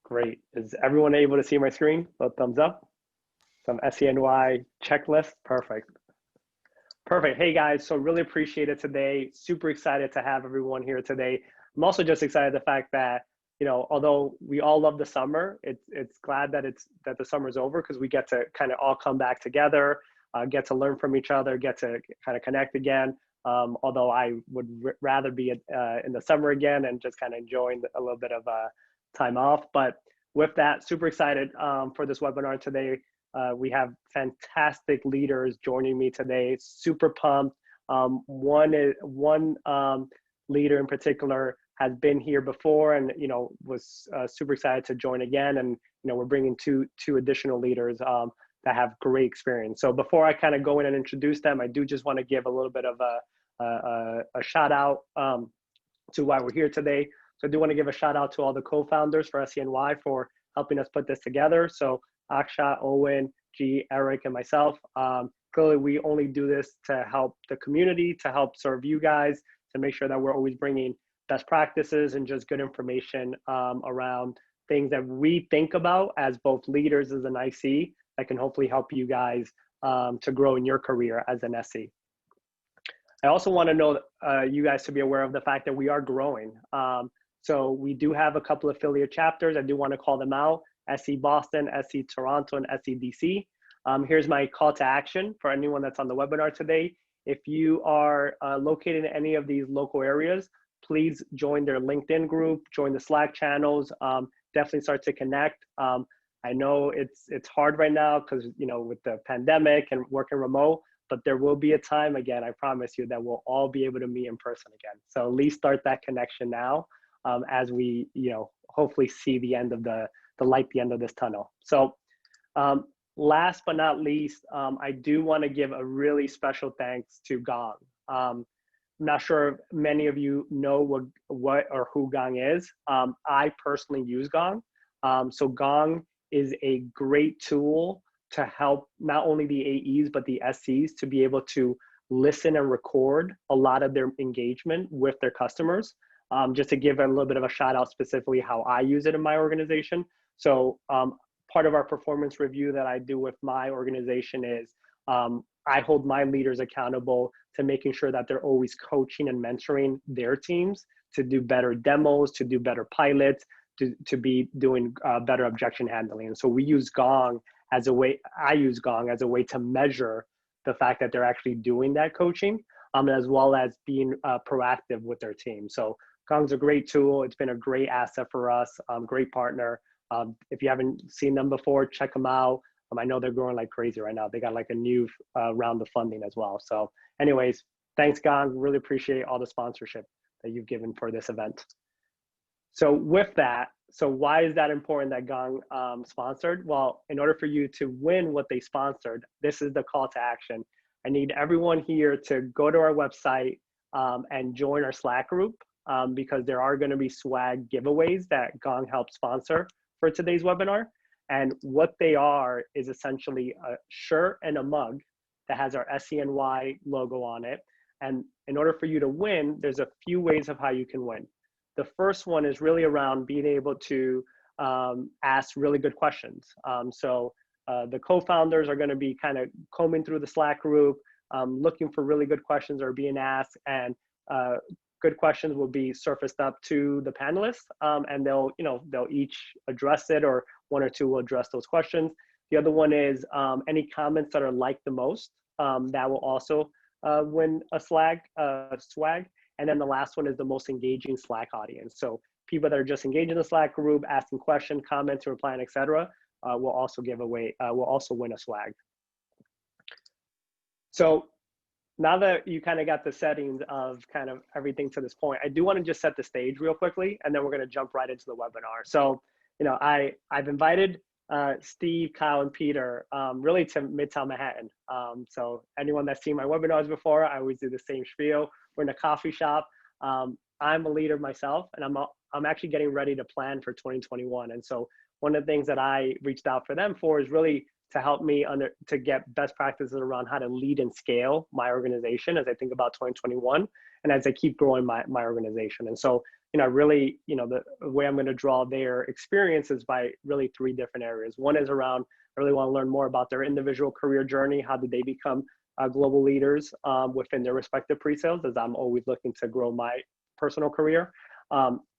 Great. Is everyone able to see my screen? A thumbs up. Some SENY checklist. Perfect. Perfect. Hey guys, so really appreciate it today. Super excited to have everyone here today. I'm also just excited the fact that, although we all love the summer, it's glad that the summer's over because we get to kind of all come back together, get to learn from each other, get to kind of connect again. Although I would rather be in the summer again and just kind of enjoying a little bit of time off. But with that, super excited for this webinar today. We have fantastic leaders joining me today. Super pumped. One leader in particular has been here before, and was super excited to join again. And we're bringing two additional leaders that have great experience. So before I kind of go in and introduce them, I do just want to give a little bit of a shout out to why we're here today. So I do want to give a shout out to all the co-founders for SENY for helping us put this together. So Aksha, Owen, G, Eric, and myself. Clearly, we only do this to help the community, to help serve you guys, to make sure that we're always bringing best practices and just good information around things that we think about as both leaders as an IC that can hopefully help you guys to grow in your career as an SC. I also want to know you guys to be aware of the fact that we are growing. So we do have a couple of affiliate chapters. I do want to call them out: SE Boston, SE Toronto, and SE DC. Here's my call to action for anyone that's on the webinar today. If you are located in any of these local areas, please join their LinkedIn group, join the Slack channels, definitely start to connect. I know it's hard right now because with the pandemic and working remote, but there will be a time, again, I promise you, that we'll all be able to meet in person again. So at least start that connection now as we hopefully see the end of the light, the end of this tunnel. So last but not least, I do want to give a really special thanks to Gong. I'm not sure if many of you know what or who Gong is. I personally use Gong. So Gong is a great tool to help not only the AEs, but the SCs to be able to listen and record a lot of their engagement with their customers. Just to give a little bit of a shout out specifically how I use it in my organization. So part of our performance review that I do with my organization is I hold my leaders accountable to making sure that they're always coaching and mentoring their teams to do better demos, to do better pilots, to be doing better objection handling. And so we use Gong as a way, I use Gong as a way to measure the fact that they're actually doing that coaching, as well as being proactive with their team. So Gong's a great tool. It's been a great asset for us, great partner. If you haven't seen them before, check them out. I know they're growing like crazy right now. They got like a new round of funding as well. So anyways, thanks Gong. Really appreciate all the sponsorship that you've given for this event. So with that, so why is that important that Gong sponsored? Well, in order for you to win what they sponsored, this is the call to action. I need everyone here to go to our website and join our Slack group because there are going to be swag giveaways that Gong helped sponsor for today's webinar. And what they are is essentially a shirt and a mug that has our SENY logo on it. And in order for you to win, there's a few ways of how you can win. The first one is really around being able to ask really good questions. So the co-founders are going to be kind of combing through the Slack group, looking for really good questions that are being asked, and good questions will be surfaced up to the panelists, and they'll each address it, or one or two will address those questions. The other one is any comments that are liked the most, that will also win a swag. And then the last one is the most engaging Slack audience. So people that are just engaged in the Slack group, asking questions, comments, replying, etc., will also win a swag. So now that you kind of got the settings of kind of everything to this point, I do want to just set the stage real quickly, and then we're going to jump right into the webinar. So, I've invited Steve, Kyle, and Peter really to Midtown Manhattan. So anyone that's seen my webinars before, I always do the same spiel. We're in a coffee shop. I'm a leader myself, and I'm actually getting ready to plan for 2021. And so one of the things that I reached out for them for is really to help me to get best practices around how to lead and scale my organization as I think about 2021 and as I keep growing my organization. And so, really, the way I'm going to draw their experience is by really three different areas. One is around, I really want to learn more about their individual career journey. How did they become global leaders within their respective pre-sales, as I'm always looking to grow my personal career.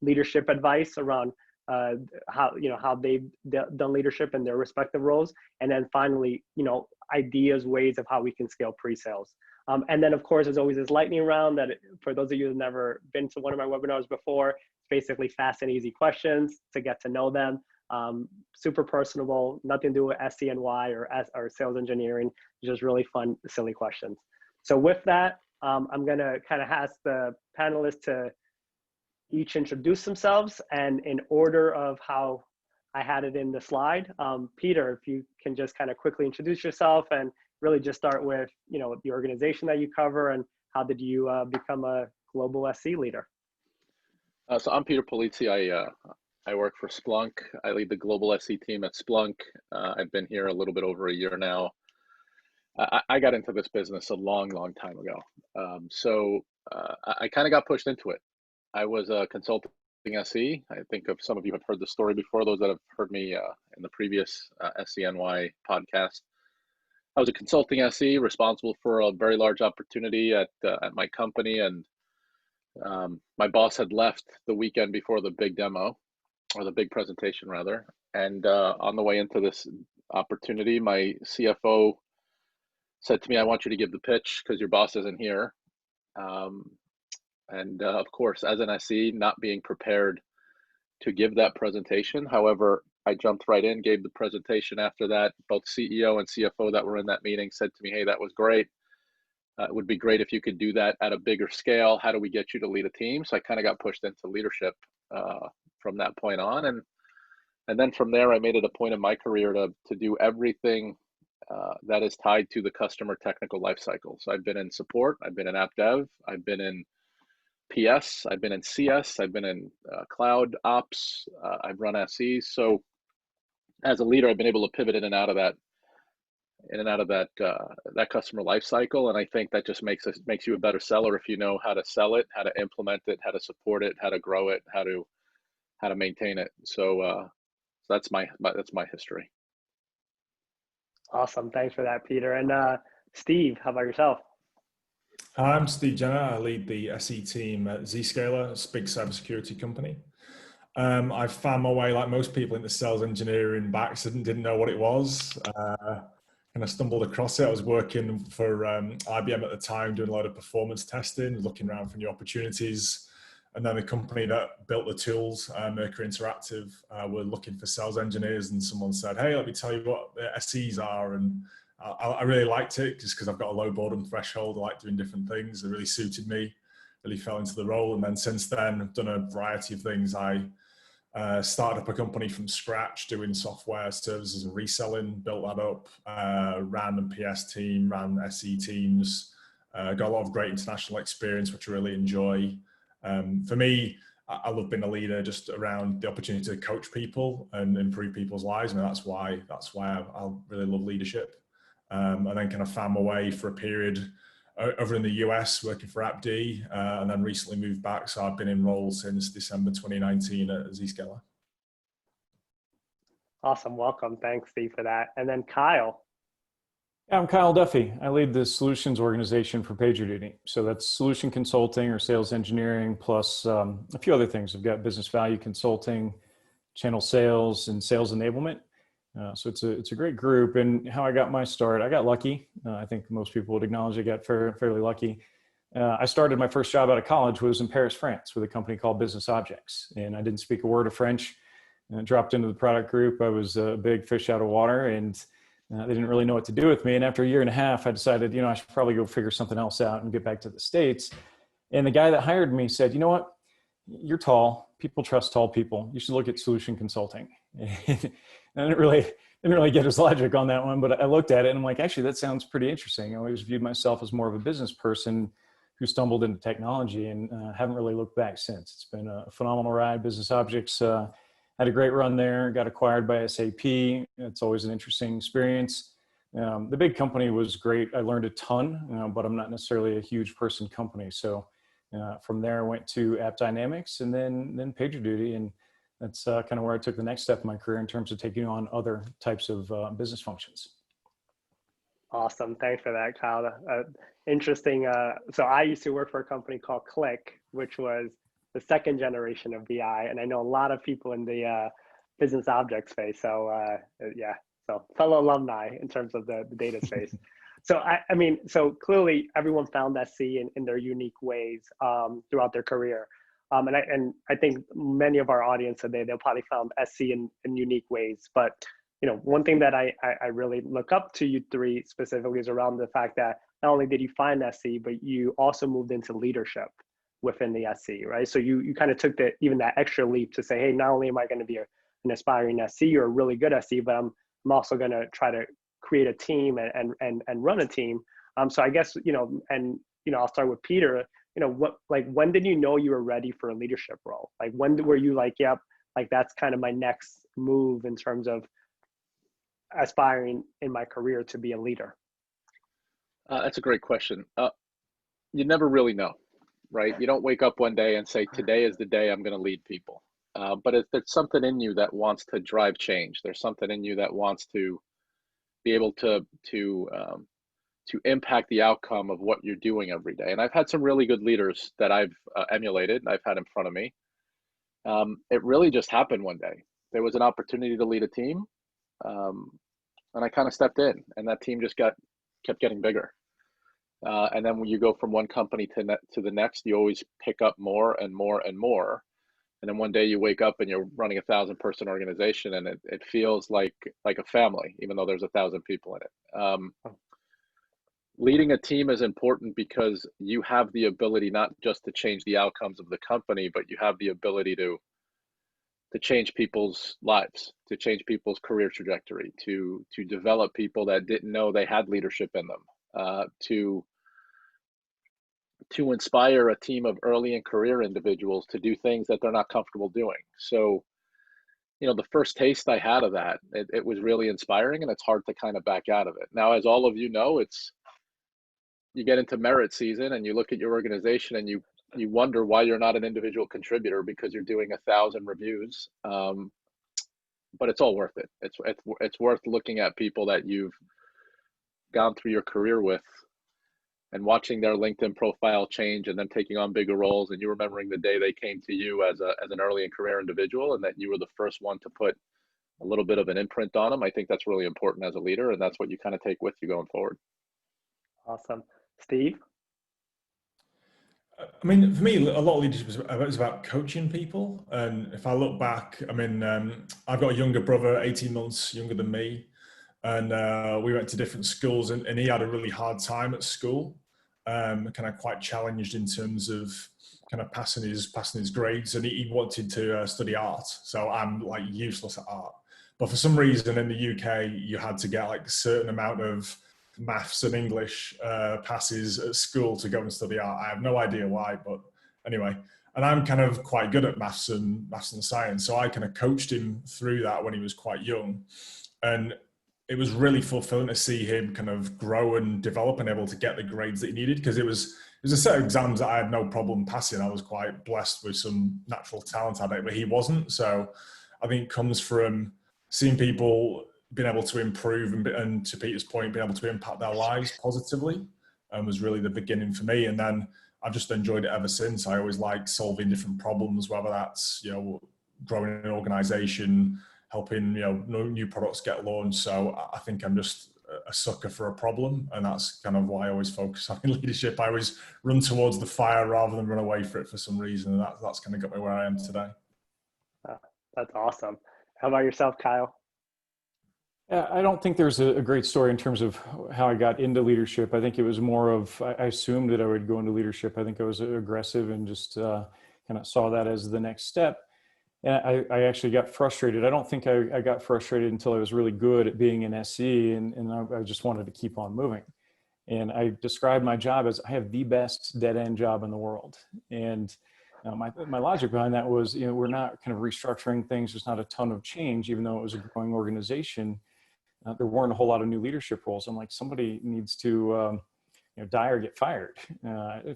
Leadership advice around how they've done leadership in their respective roles. And then finally, ideas, ways of how we can scale pre-sales. And then of course, there's always this lightning round that for those of you who've never been to one of my webinars before, it's basically fast and easy questions to get to know them. Super personable, nothing to do with SENY or sales engineering, just really fun, silly questions. So with that, I'm gonna kind of ask the panelists to each introduce themselves, and in order of how I had it in the slide. Peter, if you can just kind of quickly introduce yourself and really just start with, the organization that you cover and how did you become a global SC leader? So I'm Peter Polizzi. I work for Splunk. I lead the global SC team at Splunk. I've been here a little bit over a year now. I got into this business a long time ago. I kind of got pushed into it. I was a consulting SE. I think some of you have heard the story before, those that have heard me in the previous SENY podcast. I was a consulting SE responsible for a very large opportunity at my company, and my boss had left the weekend before the big demo, or the big presentation rather. And on the way into this opportunity, my CFO said to me, "I want you to give the pitch because your boss isn't here." Of course, as an SE, not being prepared to give that presentation. However, I jumped right in, gave the presentation after that. Both CEO and CFO that were in that meeting said to me, "Hey, that was great. It would be great if you could do that at a bigger scale. How do we get you to lead a team?" So I kind of got pushed into leadership from that point on. And then from there, I made it a point in my career to do everything that is tied to the customer technical lifecycle. So I've been in support, I've been in app dev, I've been in PS, I've been in CS, I've been in cloud ops, I've run SEs. So as a leader, I've been able to pivot in and out of that that customer life cycle. And I think that just makes you a better seller if you know how to sell it, how to implement it, how to support it, how to grow it, how to maintain it. So that's my history. Awesome, thanks for that, Peter. And Steve, how about yourself? I'm Steve Jenner. I lead the SE team at Zscaler, a big cybersecurity company. I found my way, like most people, into sales engineering by accident, didn't know what it was. And I stumbled across it. I was working for IBM at the time, doing a lot of performance testing, looking around for new opportunities. And then the company that built the tools, Mercury Interactive, were looking for sales engineers, and someone said, "Hey, let me tell you what the SEs are." And I really liked it just because I've got a low boredom threshold. I like doing different things. It really suited me, really fell into the role. And then since then, I've done a variety of things. I started up a company from scratch doing software services and reselling, built that up, ran a PS team, ran SE teams, got a lot of great international experience, which I really enjoy. For me, I love being a leader just around the opportunity to coach people and improve people's lives. I mean, that's why I really love leadership. And then kind of found my way for a period over in the US working for AppD, and then recently moved back. So I've been enrolled since December 2019 at Zscaler. Awesome, welcome. Thanks, Steve, for that. And then Kyle. Yeah, I'm Kyle Duffy. I lead the solutions organization for PagerDuty. So that's solution consulting or sales engineering, plus a few other things. I've got business value consulting, channel sales, and sales enablement. So it's a great group. And how I got my start, I got lucky. I think most people would acknowledge I got fairly lucky. I started my first job out of college was in Paris, France, with a company called Business Objects. And I didn't speak a word of French. And I dropped into the product group. I was a big fish out of water, and they didn't really know what to do with me. And after a year and a half, I decided, I should probably go figure something else out and get back to the States. And the guy that hired me said, "You know what? You're tall. People trust tall people. You should look at solution consulting." And I didn't really get his logic on that one, but I looked at it and I'm like, actually, that sounds pretty interesting. I always viewed myself as more of a business person who stumbled into technology, and haven't really looked back since. It's been a phenomenal ride. Business Objects had a great run there, got acquired by SAP. It's always an interesting experience. The big company was great. I learned a ton, but I'm not necessarily a huge person company. So from there, I went to App Dynamics and then PagerDuty. And that's kind of where I took the next step in my career in terms of taking on other types of business functions. Awesome. Thanks for that, Kyle. Interesting. So I used to work for a company called Click, which was the second generation of BI. And I know a lot of people in the business object space. So yeah, so fellow alumni in terms of the data space. So I mean, so clearly everyone found SC in their unique ways throughout their career. And I think many of our audience today, they'll probably found SC in unique ways. But you know, one thing that I really look up to you three specifically is around the fact that not only did you find SC, but you also moved into leadership within the SC, right? So you kind of took even that extra leap to say, hey, not only am I going to be an aspiring SC or a really good SC, but I'm also going to try to create a team and run a team. So I guess, you know, and, you know, I'll start with Peter, you know, when did you know you were ready for a leadership role? Like when were you like, yep, like that's kind of my next move in terms of aspiring in my career to be a leader? That's a great question. You never really know, right? You don't wake up one day and say, today is the day I'm going to lead people. But it's something in you that wants to drive change. There's something in you that wants to be able to impact the outcome of what you're doing every day. And I've had some really good leaders that I've emulated and I've had in front of me. It really just happened one day. There was an opportunity to lead a team. And I kind of stepped in, and that team just kept getting bigger. And then when you go from one company to the next, you always pick up more and more and more. And then one day you wake up and you're running 1,000-person organization, and it feels like a family, even though there's 1,000 people in it. Leading a team is important because you have the ability not just to change the outcomes of the company, but you have the ability to change people's lives, to change people's career trajectory, to develop people that didn't know they had leadership in them, to inspire a team of early in career individuals to do things that they're not comfortable doing. So, you know, the first taste I had of that, it was really inspiring, and it's hard to kind of back out of it. Now, as all of you know, you get into merit season and you look at your organization and you wonder why you're not an individual contributor because you're doing 1,000 reviews. But it's all worth it. It's worth looking at people that you've gone through your career with and watching their LinkedIn profile change and them taking on bigger roles, and you remembering the day they came to you as an early in career individual and that you were the first one to put a little bit of an imprint on them. I think that's really important as a leader, and that's what you kind of take with you going forward. Awesome. Steve? I mean, for me, a lot of leadership is about coaching people. And if I look back, I mean, I've got a younger brother, 18 months younger than me. And we went to different schools, and he had a really hard time at school, kind of quite challenged in terms of kind of passing his grades. And he wanted to study art. So I'm like useless at art. But for some reason in the UK, you had to get like a certain amount of maths and English passes at school to go and study art. I have no idea why, but anyway. And I'm kind of quite good at maths and science. So I kind of coached him through that when he was quite young. And it was really fulfilling to see him kind of grow and develop and able to get the grades that he needed, because it was a set of exams that I had no problem passing. I was quite blessed with some natural talent at it, but he wasn't. So I think it comes from seeing people being able to improve and to Peter's point, being able to impact their lives positively was really the beginning for me. And then I've just enjoyed it ever since. I always like solving different problems, whether that's, you know, growing an organization, helping, you know, new products get launched. So I think I'm just a sucker for a problem. And that's kind of why I always focus on leadership. I always run towards the fire rather than run away from it for some reason. And that's kind of got me where I am today. That's awesome. How about yourself, Kyle? I don't think there's a great story in terms of how I got into leadership. I think it was more of, I assumed that I would go into leadership. I think I was aggressive and just kind of saw that as the next step. And I actually got frustrated. I don't think I got frustrated until I was really good at being an SE, and I just wanted to keep on moving. And I described my job as, I have the best dead end job in the world. And My logic behind that was, we're not kind of restructuring things. There's not a ton of change, even though it was a growing organization. There weren't a whole lot of new leadership roles. I'm like, somebody needs to die or get fired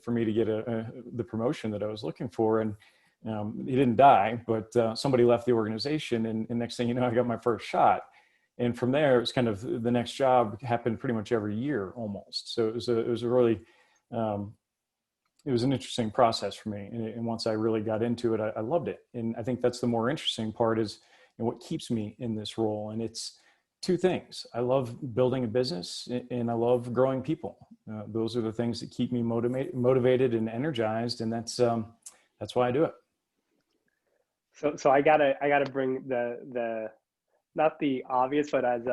for me to get the promotion that I was looking for. And he didn't die, but somebody left the organization, and next thing you know, I got my first shot. And from there, it was kind of the next job happened pretty much every year almost. So it was a really, it was an interesting process for me. And once I really got into it, I loved it. And I think that's the more interesting part is what keeps me in this role. And it's two things. I love building a business and I love growing people. Those are the things that keep me motivated and energized. And that's why I do it. So I gotta bring the not the obvious, but as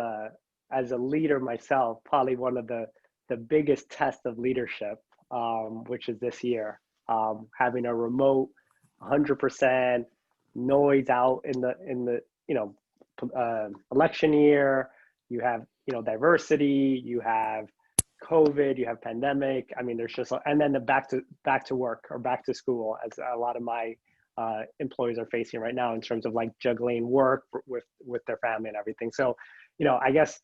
a leader myself, probably one of the biggest tests of leadership, which is this year, having a remote 100% noise out in the election year. You have diversity, you have COVID, you have pandemic. I mean, there's just, and then the back to work or back to school, as a lot of my employees are facing right now in terms of like juggling work with their family and everything. So, I guess,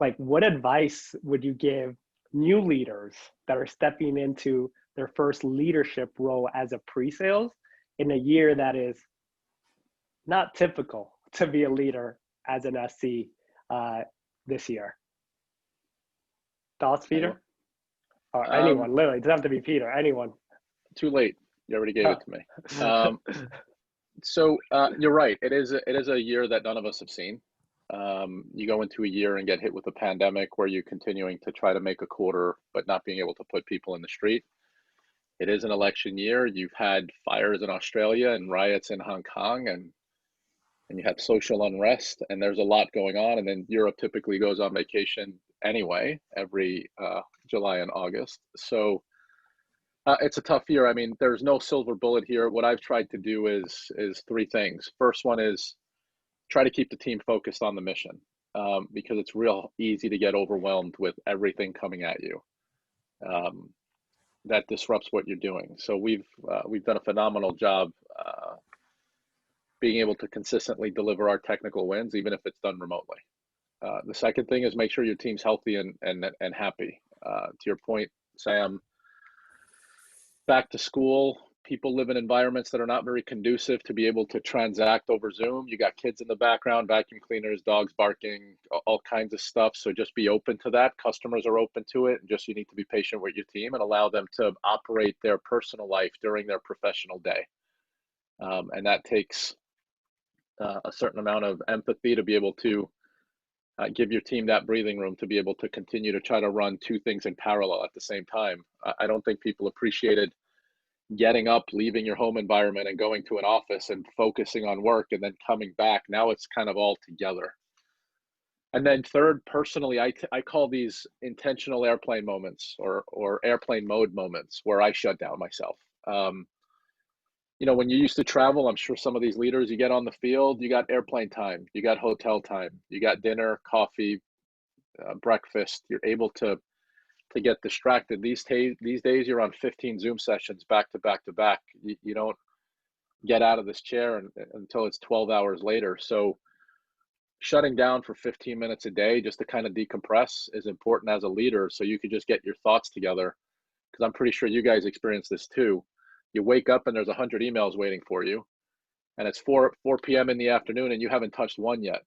like, what advice would you give new leaders that are stepping into their first leadership role as a pre-sales in a year that is not typical to be a leader as an SC this year? Thoughts, Peter? Or anyone, literally, it doesn't have to be Peter, anyone. Too late. You already gave it to me. So you're right. It is a year that none of us have seen. You go into a year and get hit with a pandemic where you're continuing to try to make a quarter, but not being able to put people in the street. It is an election year. You've had fires in Australia and riots in Hong Kong, and you have social unrest, and there's a lot going on. And then Europe typically goes on vacation anyway, every July and August. So it's a tough year. I mean, there's no silver bullet here. What I've tried to do is three things. First one is try to keep the team focused on the mission, because it's real easy to get overwhelmed with everything coming at you. That disrupts what you're doing. So we've done a phenomenal job being able to consistently deliver our technical wins, even if it's done remotely. The second thing is make sure your team's healthy and happy. To your point, Sam, back to school, people live in environments that are not very conducive to be able to transact over Zoom. You got kids in the background, vacuum cleaners, dogs barking, all kinds of stuff. So just be open to that. Customers are open to it. And just, you need to be patient with your team and allow them to operate their personal life during their professional day. And that takes a certain amount of empathy to be able to give your team that breathing room to be able to continue to try to run two things in parallel at the same time. I don't think people appreciated getting up, leaving your home environment and going to an office and focusing on work and then coming back. Now it's kind of all together. And then third, personally, I call these intentional airplane moments or airplane mode moments where I shut down myself. When you used to travel, I'm sure some of these leaders, you get on the field, you got airplane time, you got hotel time, you got dinner, coffee, breakfast. You're able to get distracted. These days, you're on 15 Zoom sessions back to back to back. You don't get out of this chair until it's 12 hours later. So shutting down for 15 minutes a day just to kind of decompress is important as a leader, so you could just get your thoughts together. Because I'm pretty sure you guys experience this too. You wake up and there's 100 emails waiting for you, and it's 4 p.m. in the afternoon and you haven't touched one yet,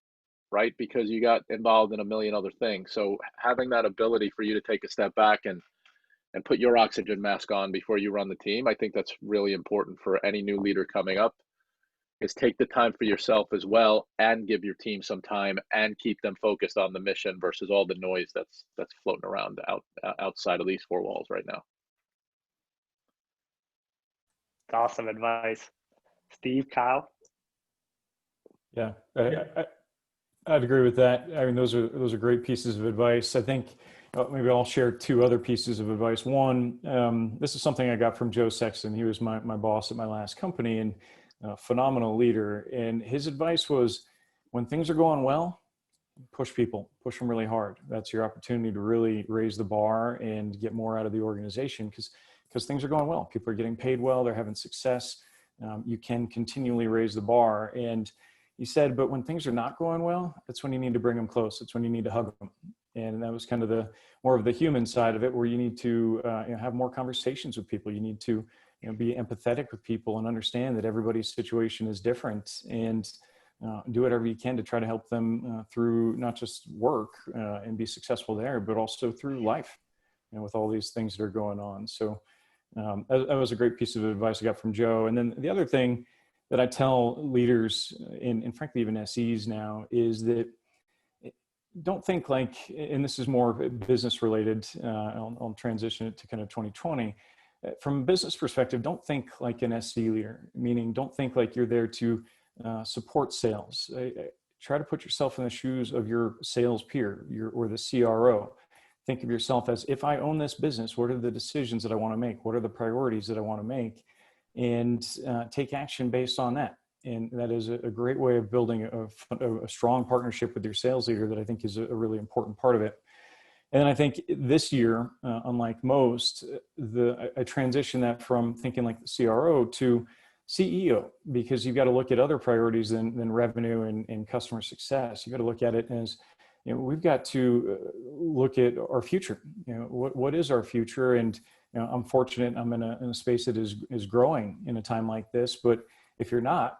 right? Because you got involved in a million other things. So having that ability for you to take a step back and put your oxygen mask on before you run the team, I think that's really important for any new leader coming up, is take the time for yourself as well and give your team some time and keep them focused on the mission versus all the noise that's floating around outside of these four walls right now. Awesome advice. Steve, Kyle? Yeah, I'd agree with that. I mean, those are great pieces of advice. I think maybe I'll share two other pieces of advice. One, this is something I got from Joe Sexton. He was my boss at my last company and a phenomenal leader. And his advice was, when things are going well, push them really hard. That's your opportunity to really raise the bar and get more out of the organization because things are going well. People are getting paid well. They're having success. you can continually raise the bar. And he said, but when things are not going well, that's when you need to bring them close. It's when you need to hug them. And that was kind of the more of the human side of it, where you need to have more conversations with people. You need to be empathetic with people and understand that everybody's situation is different, and do whatever you can to try to help them through not just work and be successful there, but also through life, with all these things that are going on. So that was a great piece of advice I got from Joe. And then the other thing that I tell leaders, and frankly even SEs now, is that don't think like, and this is more business related, I'll transition it to kind of 2020. From a business perspective, don't think like an SE leader, meaning don't think like you're there to support sales. Try to put yourself in the shoes of your sales peer, or the CRO. Think of yourself as, if I own this business, what are the decisions that I want to make? What are the priorities that I want to make? And take action based on that. And that is a great way of building a strong partnership with your sales leader that I think is a really important part of it. And I think this year, unlike most, I transitioned that from thinking like the CRO to CEO, because you've got to look at other priorities than revenue and customer success. You've got to look at it as, we've got to look at our future. What is our future? And I'm fortunate I'm in a space that is growing in a time like this. But if you're not,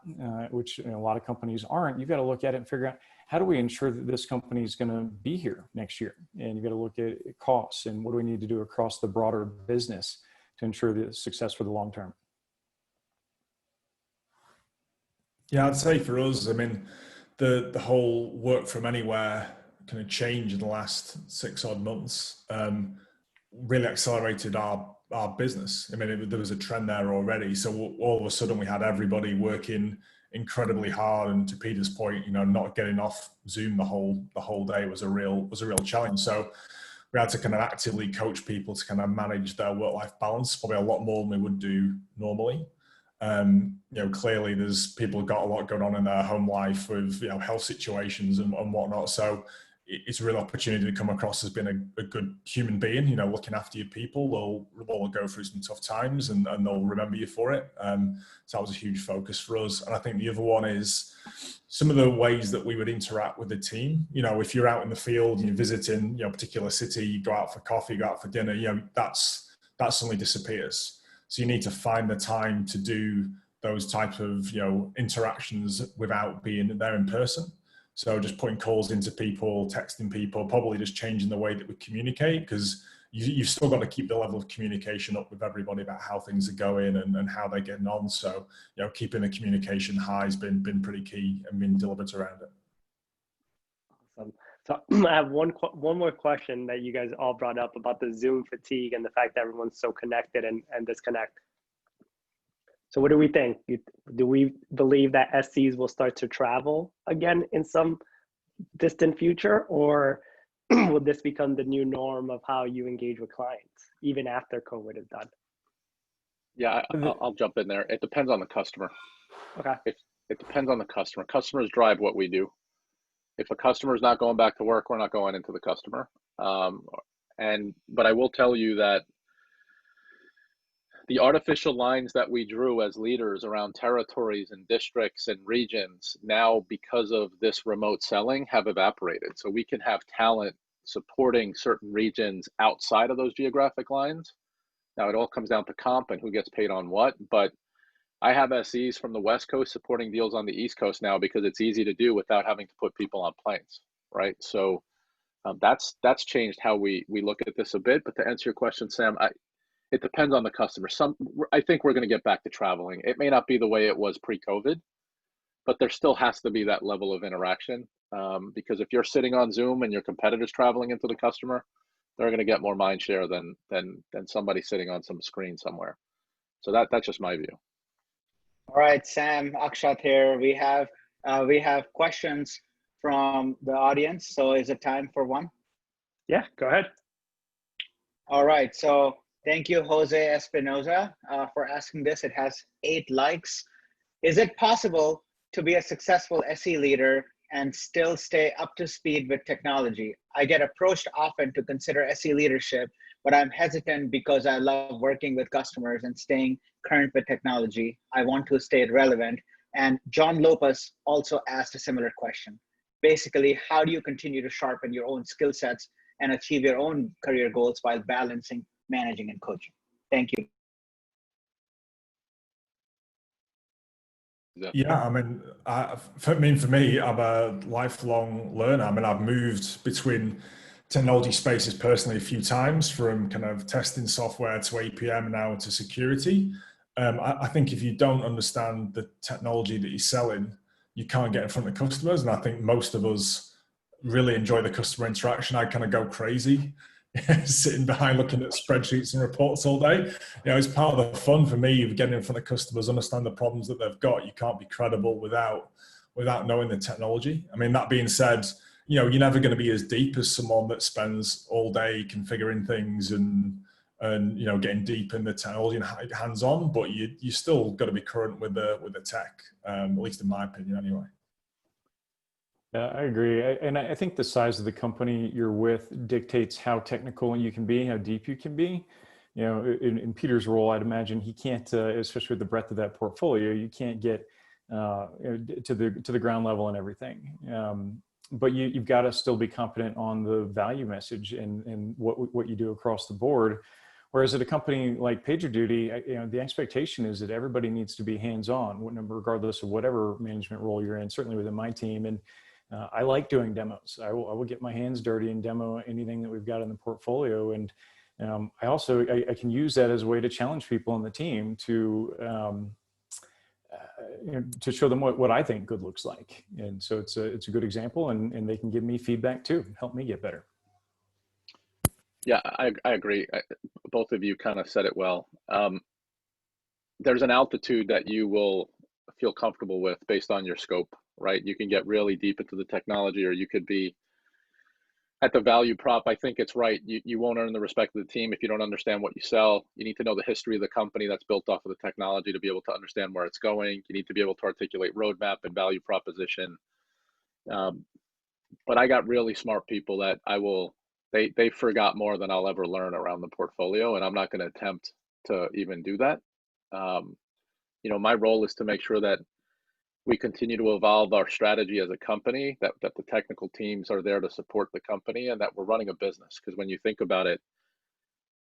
which a lot of companies aren't, you've got to look at it and figure out, how do we ensure that this company is going to be here next year? And you've got to look at costs and what do we need to do across the broader business to ensure the success for the long term. Yeah, I'd say for us, I mean, the whole work from anywhere kind of change in the last 6 odd months really accelerated our business. I mean, there was a trend there already. So all of a sudden we had everybody working incredibly hard, and to Peter's point, not getting off Zoom the whole day was a real challenge. So we had to kind of actively coach people to kind of manage their work-life balance, probably a lot more than we would do normally. Clearly there's people who've got a lot going on in their home life with health situations and whatnot. So it's a real opportunity to come across as being a good human being, looking after your people. They'll go through some tough times and they'll remember you for it. So that was a huge focus for us. And I think the other one is some of the ways that we would interact with the team. If you're out in the field and you're visiting, a particular city, you go out for coffee, go out for dinner, that suddenly disappears. So you need to find the time to do those type of, interactions without being there in person. So just putting calls into people, texting people, probably just changing the way that we communicate, because you've still got to keep the level of communication up with everybody about how things are going and how they're getting on. So, keeping the communication high has been pretty key, and being deliberate around it. Awesome. So I have one more question that you guys all brought up about the Zoom fatigue and the fact that everyone's so connected and disconnect. So what do we think? Do we believe that SCs will start to travel again in some distant future, or will this become the new norm of how you engage with clients even after COVID is done? Yeah, I'll jump in there. It depends on the customer. Okay. It depends on the customer. Customers drive what we do. If a customer is not going back to work, we're not going into the customer. But I will tell you that the artificial lines that we drew as leaders around territories and districts and regions now, because of this remote selling, have evaporated. So we can have talent supporting certain regions outside of those geographic lines. Now it all comes down to comp and who gets paid on what, but I have SEs from the West Coast supporting deals on the East Coast now because it's easy to do without having to put people on planes, right? So that's changed how we look at this a bit. But to answer your question, Sam, it depends on the customer. I think we're going to get back to traveling. It may not be the way it was pre-COVID, but there still has to be that level of interaction. Because if you're sitting on Zoom and your competitor's traveling into the customer, they're going to get more mind share than somebody sitting on some screen somewhere. So that's just my view. All right, Sam, Akshat here. We have questions from the audience. So is it time for one? Yeah, go ahead. All right. So thank you, Jose Espinoza, for asking this. It has 8 likes. Is it possible to be a successful SE leader and still stay up to speed with technology? I get approached often to consider SE leadership, but I'm hesitant because I love working with customers and staying current with technology. I want to stay relevant. And John Lopez also asked a similar question. Basically, how do you continue to sharpen your own skill sets and achieve your own career goals while balancing managing and coaching? Thank you. Yeah, I mean, for me, I'm a lifelong learner. I mean, I've moved between technology spaces personally a few times, from kind of testing software to APM now to security. I think if you don't understand the technology that you're selling, you can't get in front of customers. And I think most of us really enjoy the customer interaction. I kind of go crazy sitting behind looking at spreadsheets and reports all day. You know, it's part of the fun for me of getting in front of customers, understand the problems that they've got. You can't be credible without knowing the technology. I mean, that being said, you know, you're never going to be as deep as someone that spends all day configuring things and you know, getting deep in the technology and hands-on, but you still got to be current with the tech, at least in my opinion anyway. Yeah, I agree. And I think the size of the company you're with dictates how technical you can be, how deep you can be. You know, in Peter's role, I'd imagine he can't, especially with the breadth of that portfolio, you can't get to the ground level and everything. But you've got to still be competent on the value message and what you do across the board. Whereas at a company like PagerDuty, you know, the expectation is that everybody needs to be hands-on, regardless of whatever management role you're in. Certainly within my team, and I like doing demos. I will get my hands dirty and demo anything that we've got in the portfolio. And I can use that as a way to challenge people on the team to you know, to show them what I think good looks like. And so it's a good example, and they can give me feedback too, help me get better. Yeah, I agree. Both of you kind of said it well. There's an altitude that you will feel comfortable with based on your scope, right? You can get really deep into the technology, or you could be at the value prop. I think it's right. You won't earn the respect of the team if you don't understand what you sell. You need to know the history of the company that's built off of the technology to be able to understand where it's going. You need to be able to articulate roadmap and value proposition. But I got really smart people that they forgot more than I'll ever learn around the portfolio, and I'm not going to attempt to even do that. You know, my role is to make sure that we continue to evolve our strategy as a company, that the technical teams are there to support the company, and that we're running a business. Because when you think about it,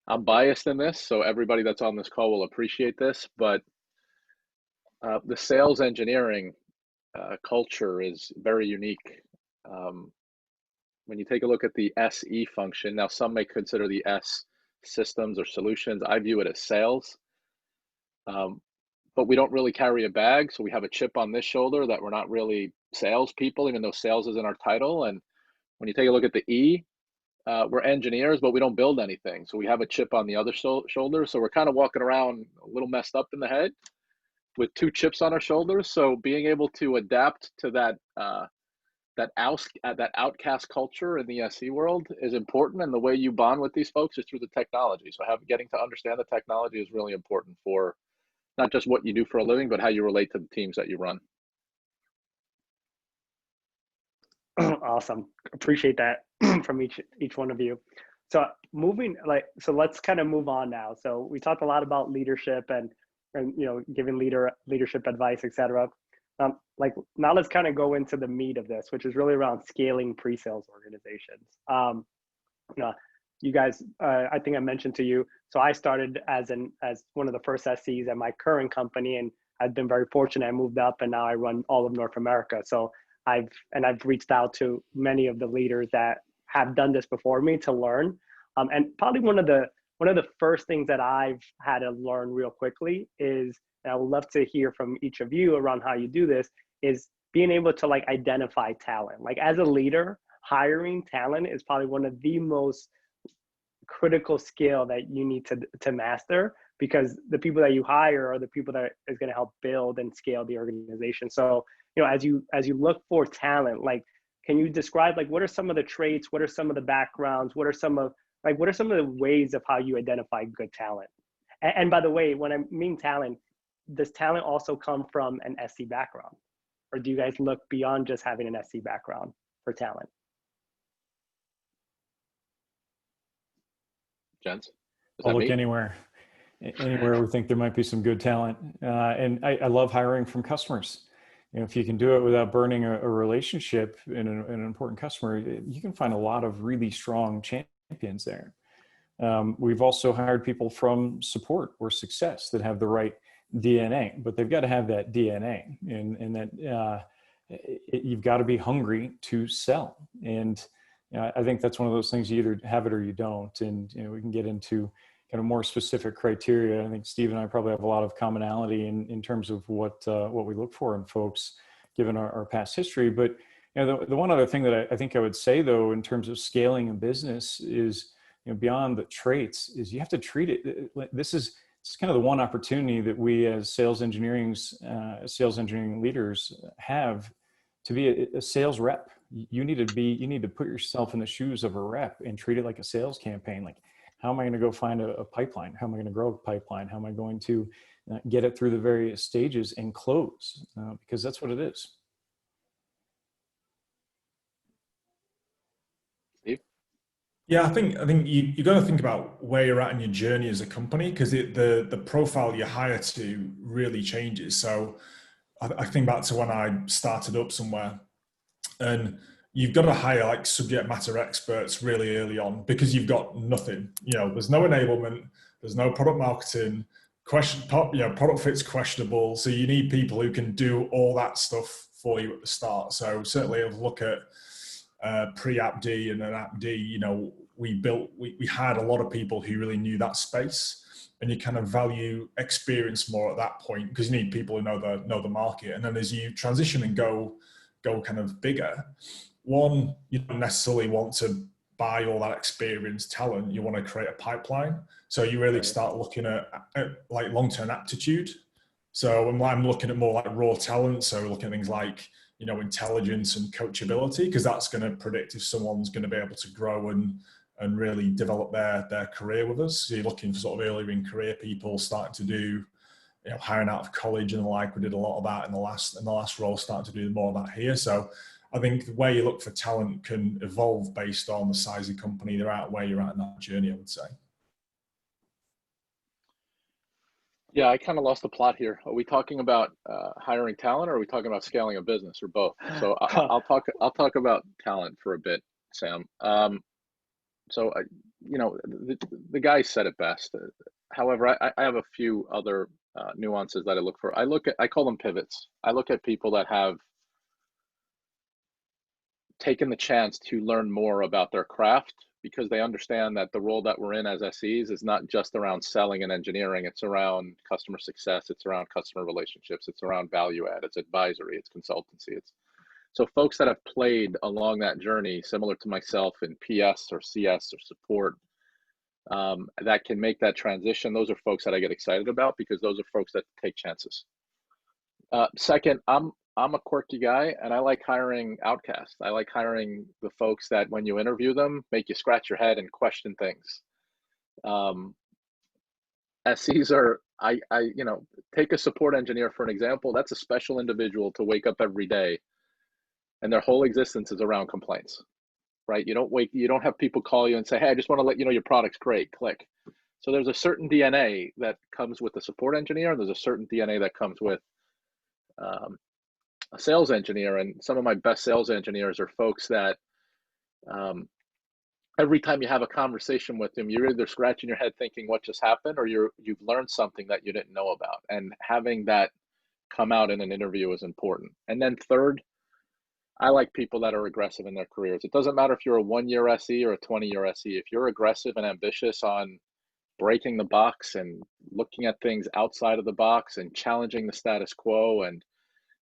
I'm biased in this, so everybody that's on this call will appreciate this, but the sales engineering culture is very unique. When you take a look at the SE function, now some may consider the S systems or solutions. I view it as sales. But we don't really carry a bag. So we have a chip on this shoulder that we're not really salespeople, even though sales is in our title. And when you take a look at the E, we're engineers, but we don't build anything. So we have a chip on the other shoulder. So we're kind of walking around a little messed up in the head with two chips on our shoulders. So being able to adapt to that outcast culture in the SE world is important, and the way you bond with these folks is through the technology. So getting to understand the technology is really important for not just what you do for a living, but how you relate to the teams that you run. Awesome, appreciate that from each one of you. So let's kind of move on now. So we talked a lot about leadership and you know, giving leadership advice, etc. Now let's kind of go into the meat of this, which is really around scaling pre-sales organizations. You know, you guys, I think I mentioned to you, so I started as one of the first SEs at my current company, and I've been very fortunate. I moved up, and now I run all of North America. So I've reached out to many of the leaders that have done this before me to learn. And probably one of the first things that I've had to learn real quickly is, and I would love to hear from each of you around how you do this, is being able to identify talent. As a leader, hiring talent is probably one of the most critical skill that you need to master, because the people that you hire are the people that is going to help build and scale the organization. So, you know, as you look for talent, can you describe what are some of the traits, what are some of the backgrounds, what are some of the ways of how you identify good talent? And by the way, when I mean talent, does talent also come from an SE background, or do you guys look beyond just having an SE background for talent? gents? Is I'll that look me? anywhere we think there might be some good talent. And I love hiring from customers. You know, if you can do it without burning a relationship in an important customer, you can find a lot of really strong champions there. We've also hired people from support or success that have the right DNA, but they've got to have that DNA, and that you've got to be hungry to sell. And I think that's one of those things, you either have it or you don't. And we can get into kind of more specific criteria. I think Steve and I probably have a lot of commonality in terms of what we look for in folks, given our past history. But the one other thing that I think I would say, though, in terms of scaling a business is, beyond the traits, is you have to treat it. It's kind of the one opportunity that we as sales engineering leaders have to be a sales rep. You need to put yourself in the shoes of a rep and treat it like a sales campaign. Like, how am I going to go find a pipeline? How am I going to grow a pipeline? How am I going to get it through the various stages and close? Because that's what it is. Steve? Yeah, I think you got to think about where you're at in your journey as a company, because the profile you hire to really changes. So I think back to when I started up somewhere, and you've got to hire like subject matter experts really early on, because you've got nothing. There's no enablement, there's no product marketing. Product fit's questionable, so you need people who can do all that stuff for you at the start. So certainly, if you look at pre-app D and then app D, we had a lot of people who really knew that space, and you kind of value experience more at that point, because you need people who know the market. And then as you transition and go kind of bigger, one, you don't necessarily want to buy all that experienced talent. You want to create a pipeline. So you really start looking at like long-term aptitude. So I'm looking at more like raw talent. So looking at things like, intelligence and coachability, because that's going to predict if someone's going to be able to grow and really develop their career with us. So you're looking for sort of earlier in career people starting to do, hiring out of college and the like. We did a lot of that in the last role, starting to do more of that here. So I think the way you look for talent can evolve based on the size of the company they're at, where you're at in that journey, I would say. Yeah, I kind of lost the plot here. Are we talking about hiring talent, or are we talking about scaling a business, or both? So I'll talk about talent for a bit, Sam. So the guy said it best. However, I have a few other nuances that I look for. I call them pivots. I look at people that have taken the chance to learn more about their craft, because they understand that the role that we're in as SEs is not just around selling and engineering. It's around customer success. It's around customer relationships. It's around value add. It's advisory. It's consultancy. So folks that have played along that journey, similar to myself in PS or CS or support, that can make that transition. Those are folks that I get excited about, because those are folks that take chances. Second, I'm a quirky guy, and I like hiring outcasts. I like hiring the folks that, when you interview them, make you scratch your head and question things. SEs are, take a support engineer for an example. That's a special individual to wake up every day, and their whole existence is around complaints, right? You don't have people call you and say, hey, I just want to let you know your product's great, click. So there's a certain DNA that comes with the support engineer, and there's a certain DNA that comes with a sales engineer. And some of my best sales engineers are folks that every time you have a conversation with them, you're either scratching your head thinking what just happened, or you've learned something that you didn't know about. And having that come out in an interview is important. And then third, I like people that are aggressive in their careers. It doesn't matter if you're a 1-year SE or a 20-year SE. If you're aggressive and ambitious on breaking the box and looking at things outside of the box and challenging the status quo and